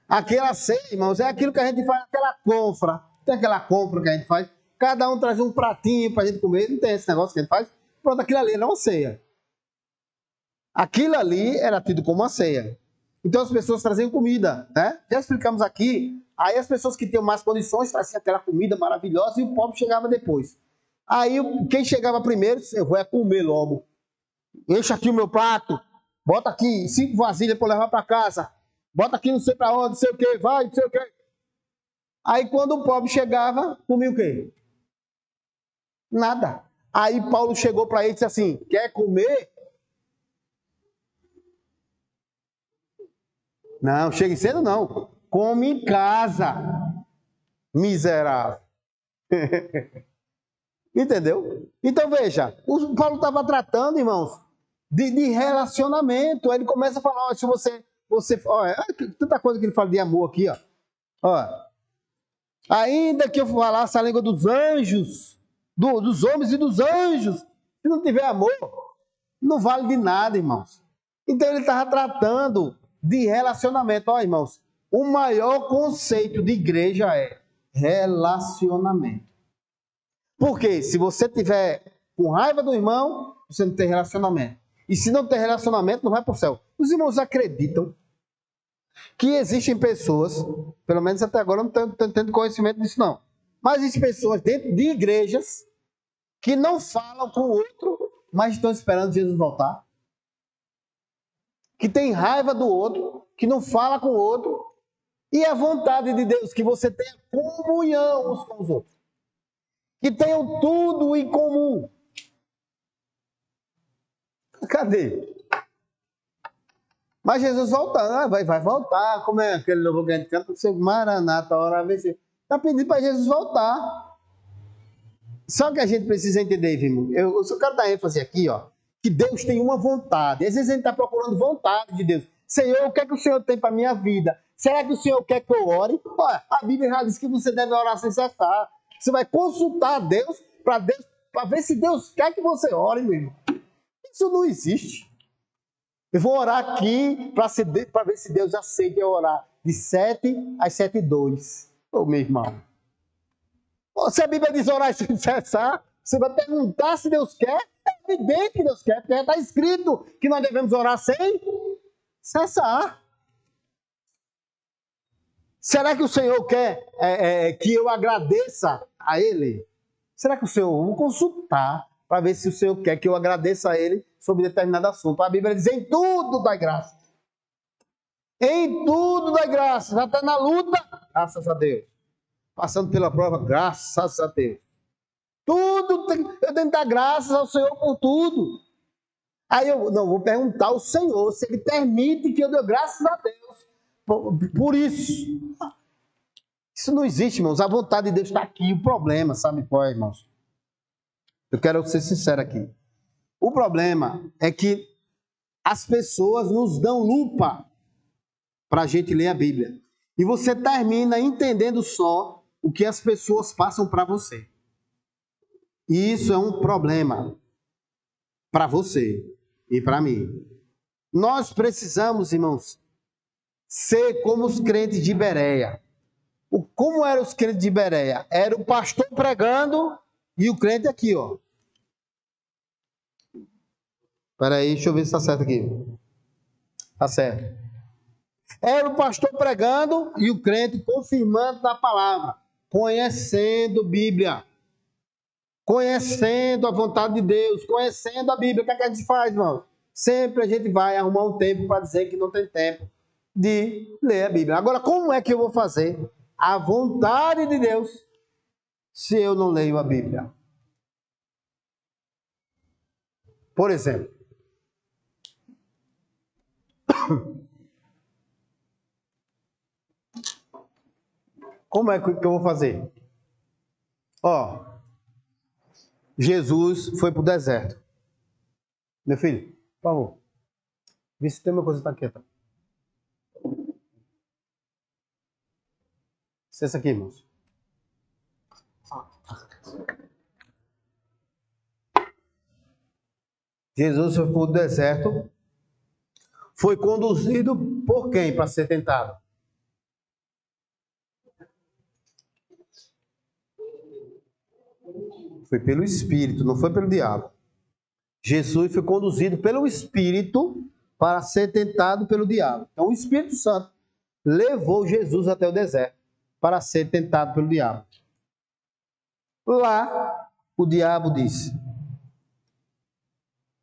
Aquela ceia, irmãos, é aquilo que a gente faz, aquela confra. Tem aquela confra que a gente faz, cada um traz um pratinho para a gente comer, não tem esse negócio que a gente faz. Pronto, aquilo ali era uma ceia. Aquilo ali era tido como uma ceia. Então as pessoas traziam comida, né? Já explicamos aqui. Aí as pessoas que tinham mais condições traziam aquela comida maravilhosa e o pobre chegava depois. Aí quem chegava primeiro, eu vou comer logo. Enche aqui o meu prato, bota aqui 5 vasilhas para levar para casa. Bota aqui não sei para onde, não sei o que, vai, não sei o que. Aí quando o pobre chegava, comia o quê? Nada. Aí Paulo chegou para ele e disse assim, quer comer? Não, chegue cedo não. Come em casa, miserável. Entendeu? Então veja, o Paulo estava tratando, irmãos, de relacionamento. Aí ele começa a falar, ó, se você, olha, tanta coisa que ele fala de amor aqui, ó. Ainda que eu falasse a língua dos anjos, dos homens e dos anjos, se não tiver amor, não vale de nada, irmãos. Então ele estava tratando de relacionamento. Ó, irmãos, o maior conceito de igreja é relacionamento. Porque se você tiver com raiva do irmão, você não tem relacionamento. E se não tem relacionamento, não vai para o céu. Os irmãos acreditam que existem pessoas, pelo menos até agora eu não estou tendo conhecimento disso não, mas existem pessoas dentro de igrejas que não falam com o outro, mas estão esperando Jesus voltar. Que tem raiva do outro, que não fala com o outro. E a vontade de Deus que você tenha comunhão uns com os outros. Que tenham tudo em comum. Cadê? Mas Jesus voltando, vai voltar. Como é aquele louvor que a gente canta? Maranata, hora vez. Está pedindo para Jesus voltar. Só que a gente precisa entender, irmão. Eu só quero dar ênfase aqui, ó. Que Deus tem uma vontade. Às vezes a gente está procurando vontade de Deus. Senhor, o que é que o Senhor tem para a minha vida? Será que o Senhor quer que eu ore? Olha, a Bíblia já diz que você deve orar sem cessar. Você vai consultar a Deus para ver se Deus quer que você ore, meu irmão. Isso não existe. Eu vou orar aqui para ver se Deus aceita eu orar de 7 às 7h02. Ô, meu irmão. Se a Bíblia diz orar sem cessar, você vai perguntar se Deus quer. É evidente que Deus quer, porque está escrito que nós devemos orar sem cessar. Será que o Senhor quer que eu agradeça a Ele? Será que o Senhor... Vamos consultar para ver se o Senhor quer que eu agradeça a Ele sobre determinado assunto. A Bíblia diz, em tudo dá graça. Em tudo dá graça. Já está na luta, graças a Deus. Passando pela prova, graças a Deus. Tudo eu tenho que dar graças ao Senhor por tudo. Aí eu vou perguntar ao Senhor se Ele permite que eu dê graças a Deus por isso. Isso não existe, irmãos. A vontade de Deus está aqui. O problema, sabe qual é, irmãos? Eu quero ser sincero aqui. O problema é que as pessoas nos dão lupa para a gente ler a Bíblia. E você termina entendendo só o que as pessoas passam para você. E isso é um problema para você e para mim. Nós precisamos, irmãos, ser como os crentes de Bereia. Como eram os crentes de Bereia? Era o pastor pregando e o crente aqui, ó. Espera aí, deixa eu ver se está certo aqui. Está certo. Era o pastor pregando e o crente confirmando na palavra, conhecendo Bíblia, conhecendo a vontade de Deus, conhecendo a Bíblia. O que é que a gente faz, irmão? Sempre a gente vai arrumar um tempo para dizer que não tem tempo de ler a Bíblia. Agora, como é que eu vou fazer a vontade de Deus se eu não leio a Bíblia? Por exemplo, como é que eu vou fazer? Ó, Jesus foi para o deserto. Meu filho, por favor, vê se tem uma coisa que está quieta. Licença aqui, irmãos. Jesus foi para o deserto. Foi conduzido por quem para ser tentado? Foi pelo Espírito, não foi pelo diabo. Jesus foi conduzido pelo Espírito para ser tentado pelo diabo. Então o Espírito Santo levou Jesus até o deserto para ser tentado pelo diabo. Lá, o diabo disse,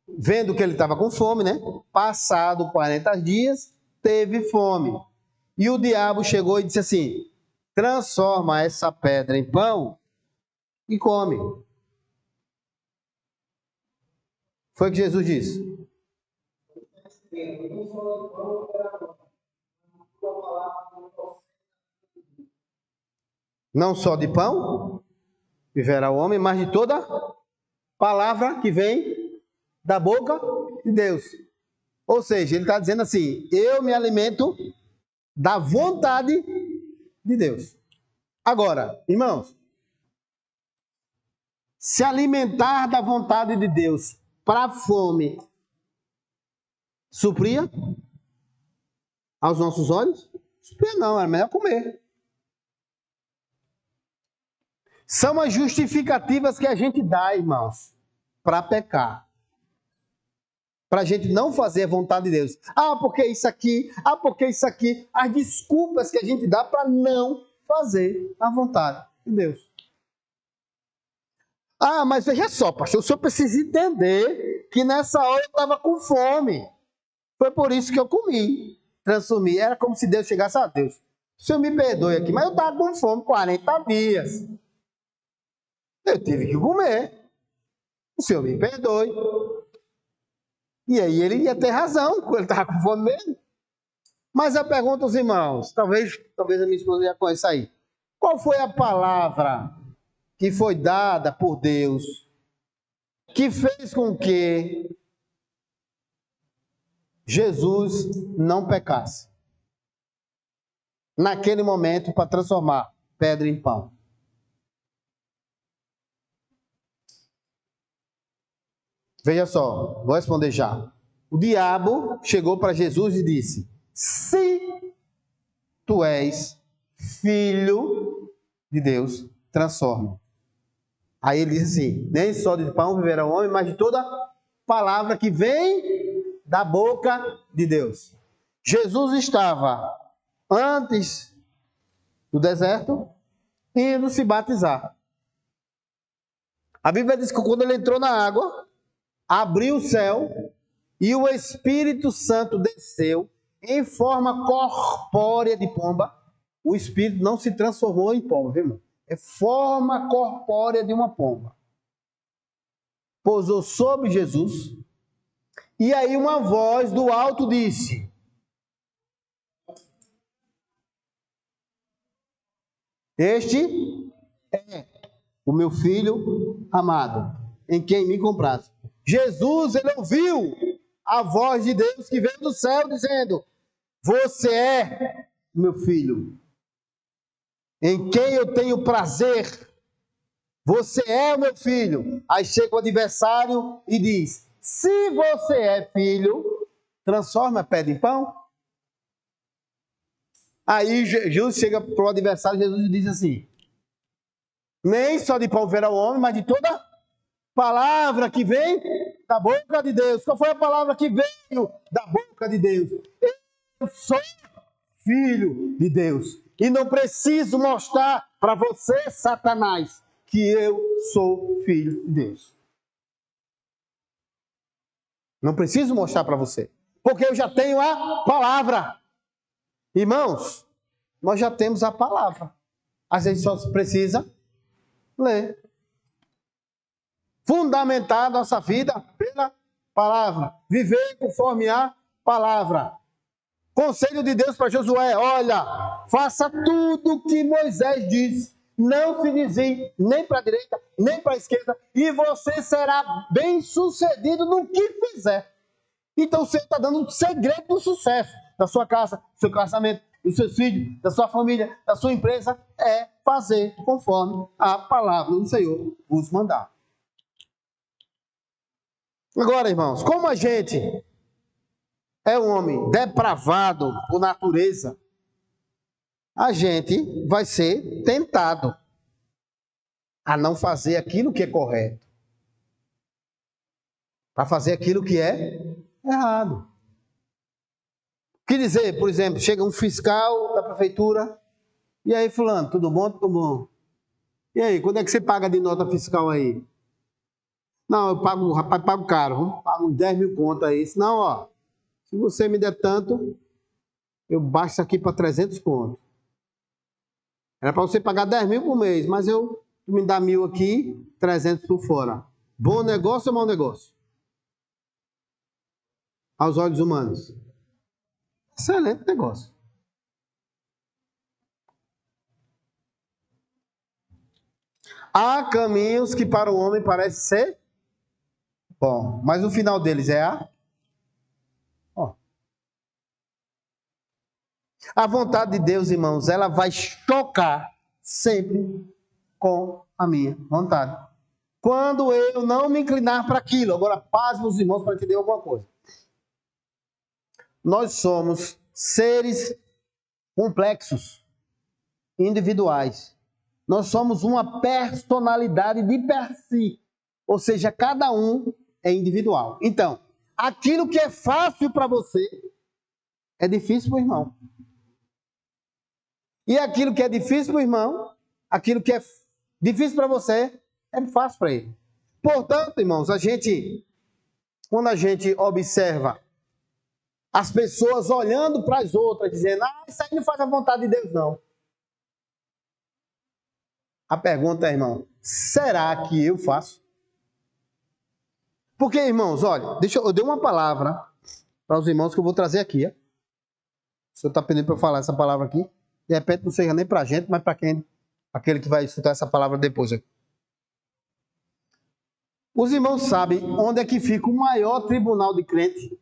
vendo que ele estava com fome, né? Passado 40 dias, teve fome. E o diabo chegou e disse assim, transforma essa pedra em pão e come. Foi o que Jesus disse. Não só de pão, viverá o homem, mas de toda palavra que vem da boca de Deus. Ou seja, ele está dizendo assim: eu me alimento da vontade de Deus. Agora, irmãos, se alimentar da vontade de Deus para a fome supria aos nossos olhos? Supria não, é melhor comer. São as justificativas que a gente dá, irmãos, para pecar. Para a gente não fazer a vontade de Deus. Ah, porque isso aqui, ah, porque isso aqui. As desculpas que a gente dá para não fazer a vontade de Deus. Ah, mas veja só, pastor, o senhor precisa entender que nessa hora eu estava com fome. Foi por isso que eu comi. Transformei. Era como se Deus chegasse a Deus. O senhor me perdoe aqui, mas eu estava com fome 40 dias. Eu tive que comer. O senhor me perdoe. E aí ele ia ter razão, porque ele estava com fome mesmo. Mas eu pergunto aos irmãos, talvez a minha esposa já conheça aí. Qual foi a palavra que foi dada por Deus que fez com que Jesus não pecasse? Naquele momento, para transformar pedra em pão. Veja só, vou responder já. O diabo chegou para Jesus e disse: se tu és filho de Deus, transforma. Aí ele diz assim: nem só de pão viverá o homem, mas de toda palavra que vem da boca de Deus. Jesus estava antes do deserto indo se batizar. A Bíblia diz que quando ele entrou na água, abriu o céu e o Espírito Santo desceu em forma corpórea de pomba. O Espírito não se transformou em pomba, viu, irmão? É forma corpórea de uma pomba. Pousou sobre Jesus. E aí uma voz do alto disse: este é o meu filho amado, em quem me compraste. Jesus, ele ouviu a voz de Deus que veio do céu dizendo: você é meu filho, em quem eu tenho prazer. Você é o meu filho. Aí chega o adversário e diz: se você é filho, transforma a pedra em pão. Aí Jesus chega para o adversário, Jesus diz assim: nem só de pão viverá o homem, mas de toda palavra que vem da boca de Deus. Qual foi a palavra que veio da boca de Deus? Eu sou filho de Deus. E não preciso mostrar para você, Satanás, que eu sou filho de Deus. Não preciso mostrar para você. Porque eu já tenho a palavra. Irmãos, nós já temos a palavra. A gente só precisa ler. Fundamentar a nossa vida pela palavra. Viver conforme a palavra. Conselho de Deus para Josué: olha, faça tudo o que Moisés disse. Não se desvie nem para a direita, nem para a esquerda, e você será bem sucedido no que fizer. Então você está dando um segredo do sucesso da sua casa, do seu casamento, dos seus filhos, da sua família, da sua empresa, é fazer conforme a palavra do Senhor vos mandar. Agora, irmãos, como a gente é um homem depravado por natureza, a gente vai ser tentado a não fazer aquilo que é correto, para fazer aquilo que é errado. O que dizer, por exemplo, chega um fiscal da prefeitura, e aí, fulano, tudo bom? Tudo bom. E aí, quando é que você paga de nota fiscal aí? Não, eu pago, rapaz, pago caro, pago uns 10 mil contas aí. Não, ó, se você me der tanto, eu baixo isso aqui para 300 contos. Era para você pagar 10 mil por mês, mas tu me dá 1.000 aqui, 300 por fora. Bom negócio ou mau negócio? Aos olhos humanos. Excelente negócio. Há caminhos que para o homem parece ser bom, mas o final deles é a vontade de Deus, irmãos, ela vai chocar sempre com a minha vontade. Quando eu não me inclinar para aquilo, agora paz, meus irmãos, para entender alguma coisa. Nós somos seres complexos, individuais. Nós somos uma personalidade de per si, ou seja, cada um é individual. Então, aquilo que é fácil para você é difícil para o irmão. E aquilo que é difícil para o irmão, aquilo que é difícil para você, é fácil para ele. Portanto, irmãos, quando a gente observa as pessoas olhando para as outras, dizendo, isso aí não faz a vontade de Deus, não. A pergunta é, irmão, será que eu faço? Porque, irmãos, olha, eu dei uma palavra para os irmãos que eu vou trazer aqui. Ó. O senhor está pedindo para eu falar essa palavra aqui. De repente não seja nem para a gente, mas para aquele que vai escutar essa palavra depois. Ó. Os irmãos sabem onde é que fica o maior tribunal de crente?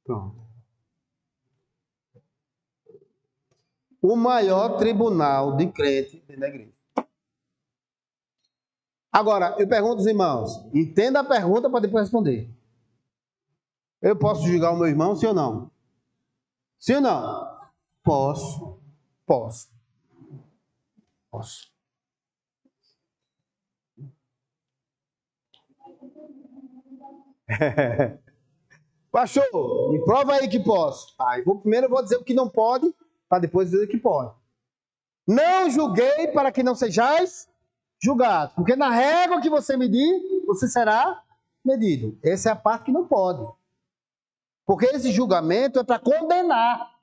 Pronto. O maior tribunal de crente dentro da igreja. Agora, eu pergunto aos irmãos, entenda a pergunta para depois responder. Eu posso julgar o meu irmão, sim ou não? Sim ou não? Posso. Pastor, me prova aí que posso. Primeiro eu vou dizer o que não pode, para depois dizer o que pode. Não julguei para que não sejais julgados, porque na régua que você medir, você será medido. Essa é a parte que não pode. Porque esse julgamento é para condenar.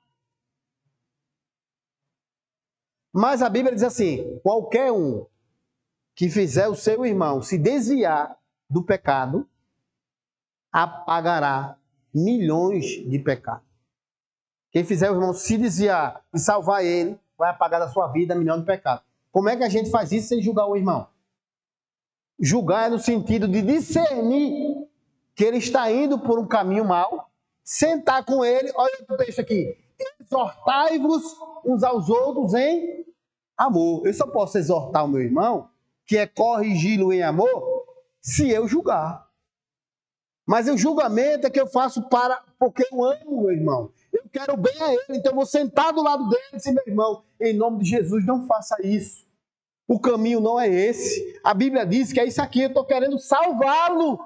Mas a Bíblia diz assim, qualquer um que fizer o seu irmão se desviar do pecado, apagará milhões de pecados. Quem fizer o irmão se desviar e salvar ele, vai apagar da sua vida milhões de pecados. Como é que a gente faz isso sem julgar o irmão? Julgar é no sentido de discernir que ele está indo por um caminho mau, sentar com ele, olha o texto aqui, exortai-vos uns aos outros em amor. Eu só posso exortar o meu irmão, que é corrigi-lo em amor, se eu julgar. Mas o julgamento é que eu faço porque eu amo o meu irmão. Eu quero bem a ele, então eu vou sentar do lado dele e dizer, meu irmão, em nome de Jesus, não faça isso. O caminho não é esse. A Bíblia diz que é isso aqui, eu estou querendo salvá-lo.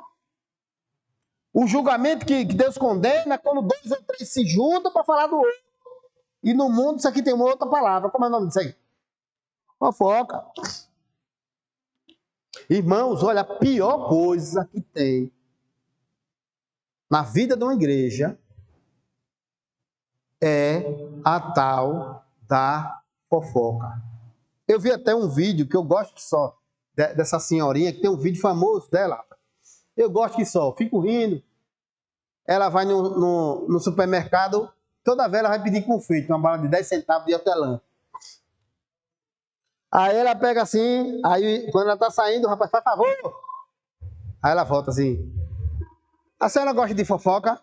O julgamento que Deus condena é quando 2 ou 3 se juntam para falar do outro. E no mundo isso aqui tem uma outra palavra. Como é o nome disso aí? Fofoca. Irmãos, olha, a pior coisa que tem na vida de uma igreja é a tal da fofoca. Eu vi até um vídeo que eu gosto só dessa senhorinha, que tem um vídeo famoso dela. Eu gosto que só, fico rindo. Ela vai no supermercado, toda vez ela vai pedir confeito, uma bala de 10 centavos de hortelã. Aí ela pega assim, aí quando ela tá saindo, o rapaz, faz favor. Aí ela volta assim, a senhora gosta de fofoca?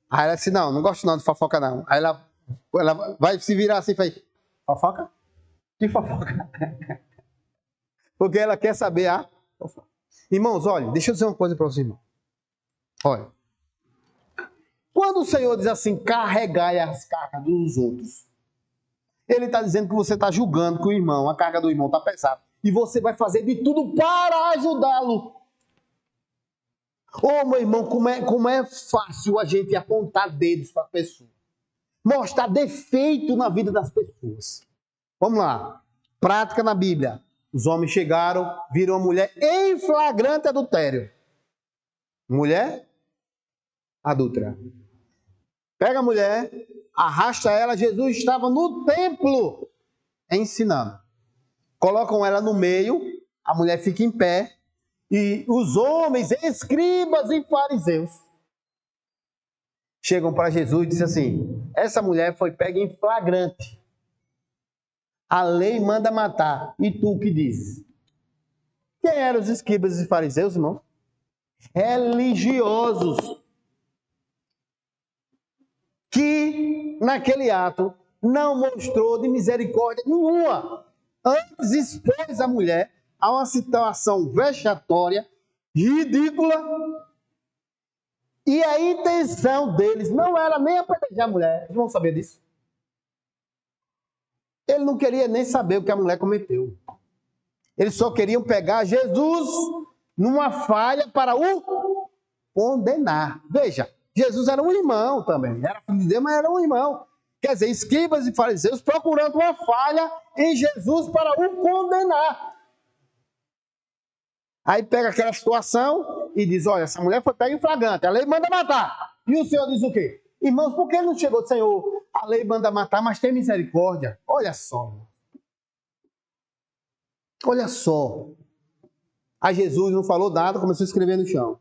Aí ela disse, não gosto não de fofoca não. Aí ela vai se virar assim e faz, fofoca? Que fofoca? Porque ela quer saber a fofoca. Irmãos, olha, deixa eu dizer uma coisa para vocês, irmãos. Olha, quando o Senhor diz assim, carregai as cargas dos outros, Ele está dizendo que você está julgando que o irmão, a carga do irmão está pesada. E você vai fazer de tudo para ajudá-lo. Meu irmão, como é fácil a gente apontar dedos para a pessoa. Mostrar defeito na vida das pessoas. Vamos lá. Prática na Bíblia. Os homens chegaram, viram uma mulher em flagrante adultério. Mulher adúltera. Pega a mulher, arrasta ela. Jesus estava no templo ensinando. Colocam ela no meio, a mulher fica em pé. E os homens, escribas e fariseus, chegam para Jesus e dizem assim, essa mulher foi pega em flagrante. A lei manda matar. E tu o que dizes? Quem eram os escribas e fariseus, irmão? Religiosos. Que naquele ato não mostrou de misericórdia nenhuma. Antes expôs a mulher a uma situação vexatória, ridícula. E a intenção deles não era nem apedrejar a mulher. Vocês vão saber disso. Ele não queria nem saber o que a mulher cometeu. Eles só queriam pegar Jesus numa falha para o condenar. Veja, Jesus era um irmão também. Era filho de Deus, mas era um irmão. Quer dizer, escribas e fariseus procurando uma falha em Jesus para o condenar. Aí pega aquela situação e diz, olha, essa mulher foi pega em flagrante, a lei manda matar. E o Senhor diz o quê? Irmãos, por que não chegou, Senhor? A lei manda matar, mas tem misericórdia. Olha só. Olha só. Aí Jesus não falou nada, começou a escrever no chão.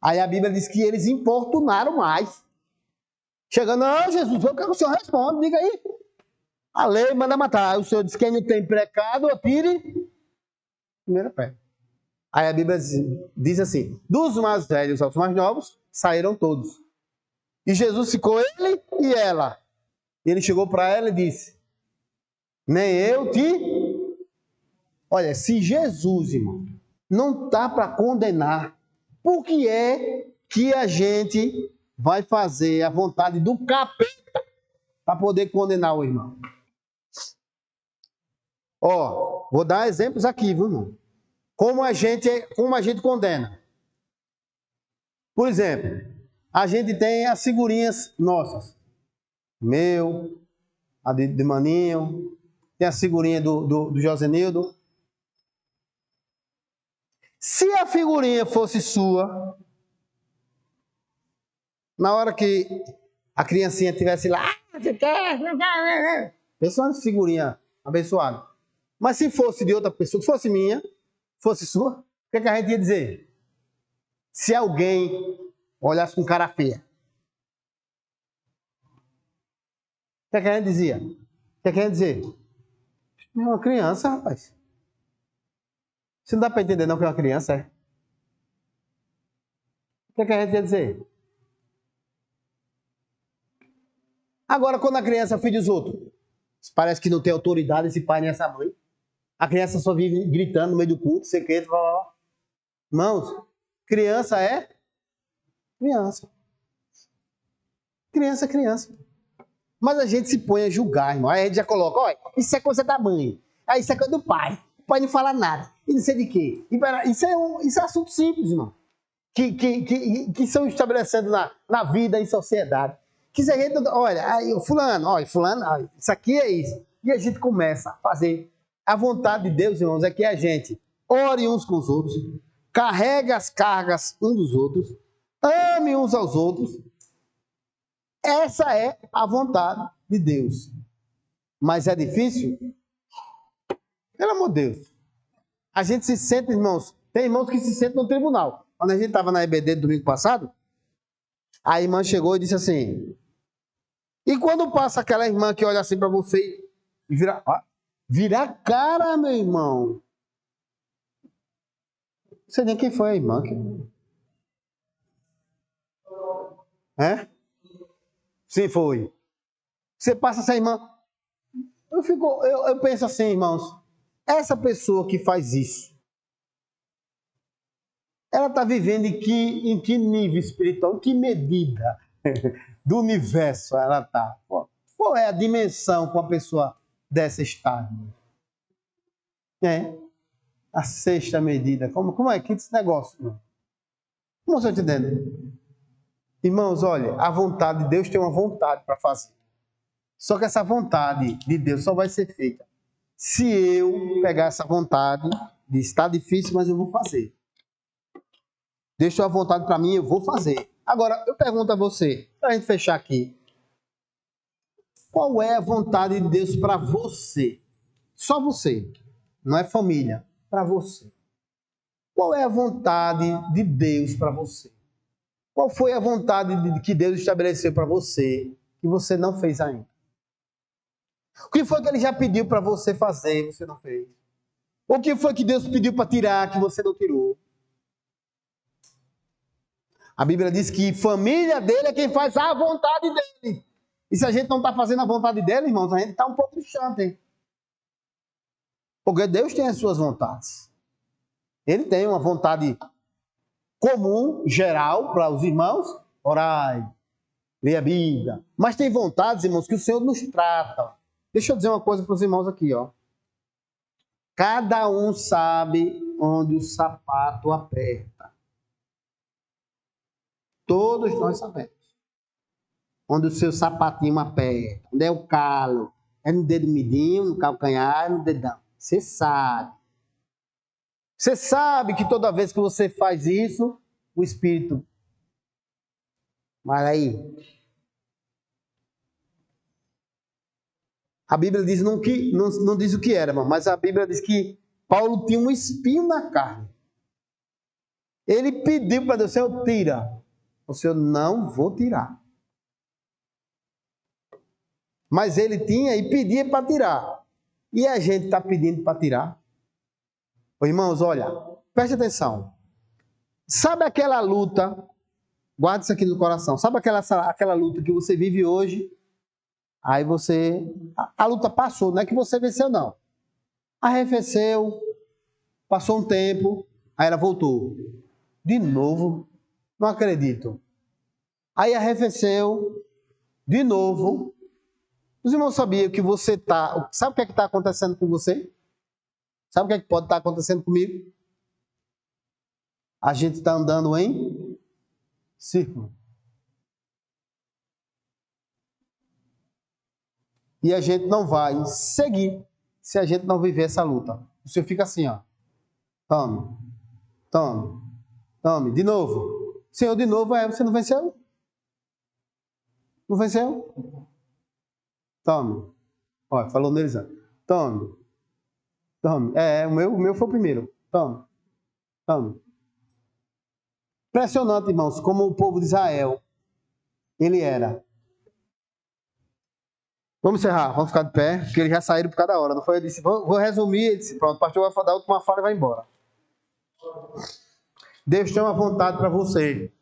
Aí a Bíblia diz que eles importunaram mais. Chegando, não, Jesus, o que o Senhor responde? Diga aí. A lei manda matar. O Senhor diz que quem não tem pecado, atire primeira pedra. Aí a Bíblia diz assim, dos mais velhos aos mais novos, saíram todos. E Jesus ficou ele e ela. E ele chegou para ela e disse, nem eu te... Olha, se Jesus, irmão, não está para condenar, por que é que a gente vai fazer a vontade do capeta para poder condenar o irmão? Ó, vou dar exemplos aqui, viu, irmão? Como a gente condena. Por exemplo, a gente tem as figurinhas nossas. Meu, a de Maninho, tem a figurinha do Josenildo. Se a figurinha fosse sua, na hora que a criancinha estivesse lá, pensa uma figurinha abençoada. Mas se fosse de outra pessoa, se fosse minha, fosse sua, o que a gente ia dizer? Se alguém olhasse com cara feia, o que a gente dizia? O que a gente ia dizer? É uma criança, rapaz. Você não dá para entender não que é uma criança, é? O que a gente ia dizer? Agora, quando a criança é filho dos outros, parece que não tem autoridade esse pai nem essa mãe. A criança só vive gritando no meio do culto, sei que, blá, blá, blá. Irmãos, criança é criança. Criança é criança. Mas a gente se põe a julgar, irmão. Aí a gente já coloca, olha, isso é coisa da mãe. Aí isso é coisa do pai. O pai não fala nada. E não sei de quê. Isso é assunto simples, irmão. Que são estabelecendo na vida e sociedade. Que se a gente, olha, aí, fulano, isso aqui é isso. E a gente começa a fazer. A vontade de Deus, irmãos, é que a gente ore uns com os outros, carregue as cargas uns dos outros, ame uns aos outros. Essa é a vontade de Deus. Mas é difícil? Pelo amor de Deus. A gente se sente, irmãos, tem irmãos que se sentem no tribunal. Quando a gente estava na EBD do domingo passado, a irmã chegou e disse assim, e quando passa aquela irmã que olha assim para você e vira a cara, meu irmão. Não sei nem quem foi a irmã. É? Sim, foi. Você passa essa irmã. Eu penso assim, irmãos. Essa pessoa que faz isso, ela está vivendo em que nível espiritual, em que medida do universo ela está? Qual é a dimensão que uma pessoa dessa está? É? A sexta medida. Como é que esse negócio? Irmão? Como você está entendendo? Irmãos, olha, a vontade de Deus tem uma vontade para fazer. Só que essa vontade de Deus só vai ser feita se eu pegar essa vontade de está difícil, mas eu vou fazer. Deixa a vontade para mim, eu vou fazer. Agora, eu pergunto a você, para a gente fechar aqui. Qual é a vontade de Deus para você? Só você. Não é família. Para você. Qual é a vontade de Deus para você? Qual foi a vontade que Deus estabeleceu para você que você não fez ainda? O que foi que ele já pediu para você fazer e você não fez? O que foi que Deus pediu para tirar que você não tirou? A Bíblia diz que família dele é quem faz a vontade dele. E se a gente não está fazendo a vontade dele, irmãos, a gente está um pouco distante, hein? Porque Deus tem as suas vontades. Ele tem uma vontade comum, geral, para os irmãos. Orai, leia a Bíblia. Mas tem vontades, irmãos, que o Senhor nos trata. Deixa eu dizer uma coisa para os irmãos aqui, ó. Cada um sabe onde o sapato aperta. Todos nós sabemos. Onde o seu sapatinho aperta. Onde é o calo. É no dedo mindinho, no calcanhar, no dedão. Você sabe. Você sabe que toda vez que você faz isso, o Espírito... Mas aí... A Bíblia diz, não diz o que era, irmão, mas a Bíblia diz que Paulo tinha um espinho na carne. Ele pediu para Deus, Senhor, tira. O Senhor, não vou tirar. Mas ele tinha e pedia para tirar. E a gente está pedindo para tirar? Ô, irmãos, olha, preste atenção. Sabe aquela luta, guarda isso aqui no coração, sabe aquela luta que você vive hoje? Aí você... A luta passou, não é que você venceu, não. Arrefeceu, passou um tempo, aí ela voltou. De novo, não acredito. Aí arrefeceu, de novo. Os irmãos sabiam que você está... Sabe o que é que está acontecendo com você? Sabe o que é que pode estar acontecendo comigo? A gente está andando em círculo. E a gente não vai seguir se a gente não viver essa luta. Você fica assim, ó. Tome, tome, tome. De novo. Senhor, de novo, você não venceu? Não venceu? Tome. Olha, falou neles. Tome. Tome. O meu foi o primeiro. Tome. Tome. Impressionante, irmãos, como o povo de Israel, ele era. Vamos encerrar, vamos ficar de pé, porque eles já saíram por cada hora, não foi? Eu disse, vou resumir, ele disse, pronto, o pastor vai dar a última fala e vai embora. Deus tem uma vontade para você.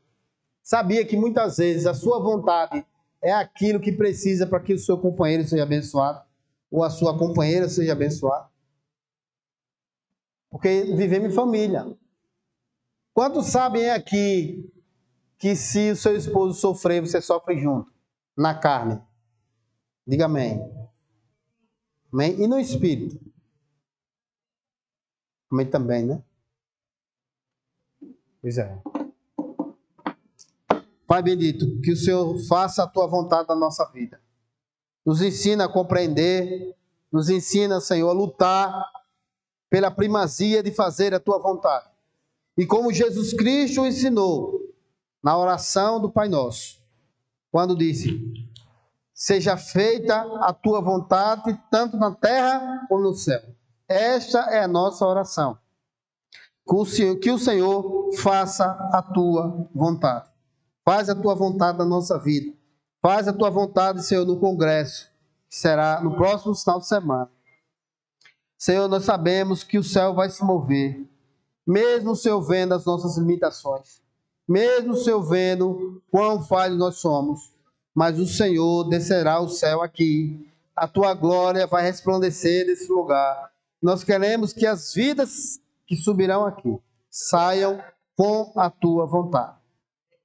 Sabia que muitas vezes a sua vontade é aquilo que precisa para que o seu companheiro seja abençoado, ou a sua companheira seja abençoada? Porque vivemos em família. Quantos sabem aqui que se o seu esposo sofrer, você sofre junto, na carne? Diga amém. Amém? E no espírito? Amém também, né? Pois é. Pai bendito, que o Senhor faça a tua vontade na nossa vida. Nos ensina a compreender, nos ensina, Senhor, a lutar pela primazia de fazer a tua vontade. E como Jesus Cristo ensinou na oração do Pai Nosso, quando disse: seja feita a tua vontade, tanto na terra como no céu. Esta é a nossa oração. Que o Senhor faça a tua vontade. Faz a tua vontade na nossa vida. Faz a tua vontade, Senhor, no congresso, que será no próximo final de semana. Senhor, nós sabemos que o céu vai se mover, mesmo o Senhor vendo as nossas limitações, mesmo o Senhor vendo quão falhos nós somos, mas o Senhor descerá ao céu aqui, a tua glória vai resplandecer nesse lugar. Nós queremos que as vidas que subirão aqui saiam com a tua vontade.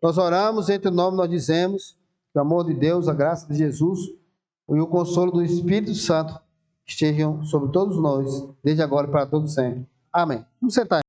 Nós oramos, em teu nome nós dizemos, que o amor de Deus, a graça de Jesus e o consolo do Espírito Santo estejam sobre todos nós, desde agora e para todos sempre. Amém. Vamos sentar.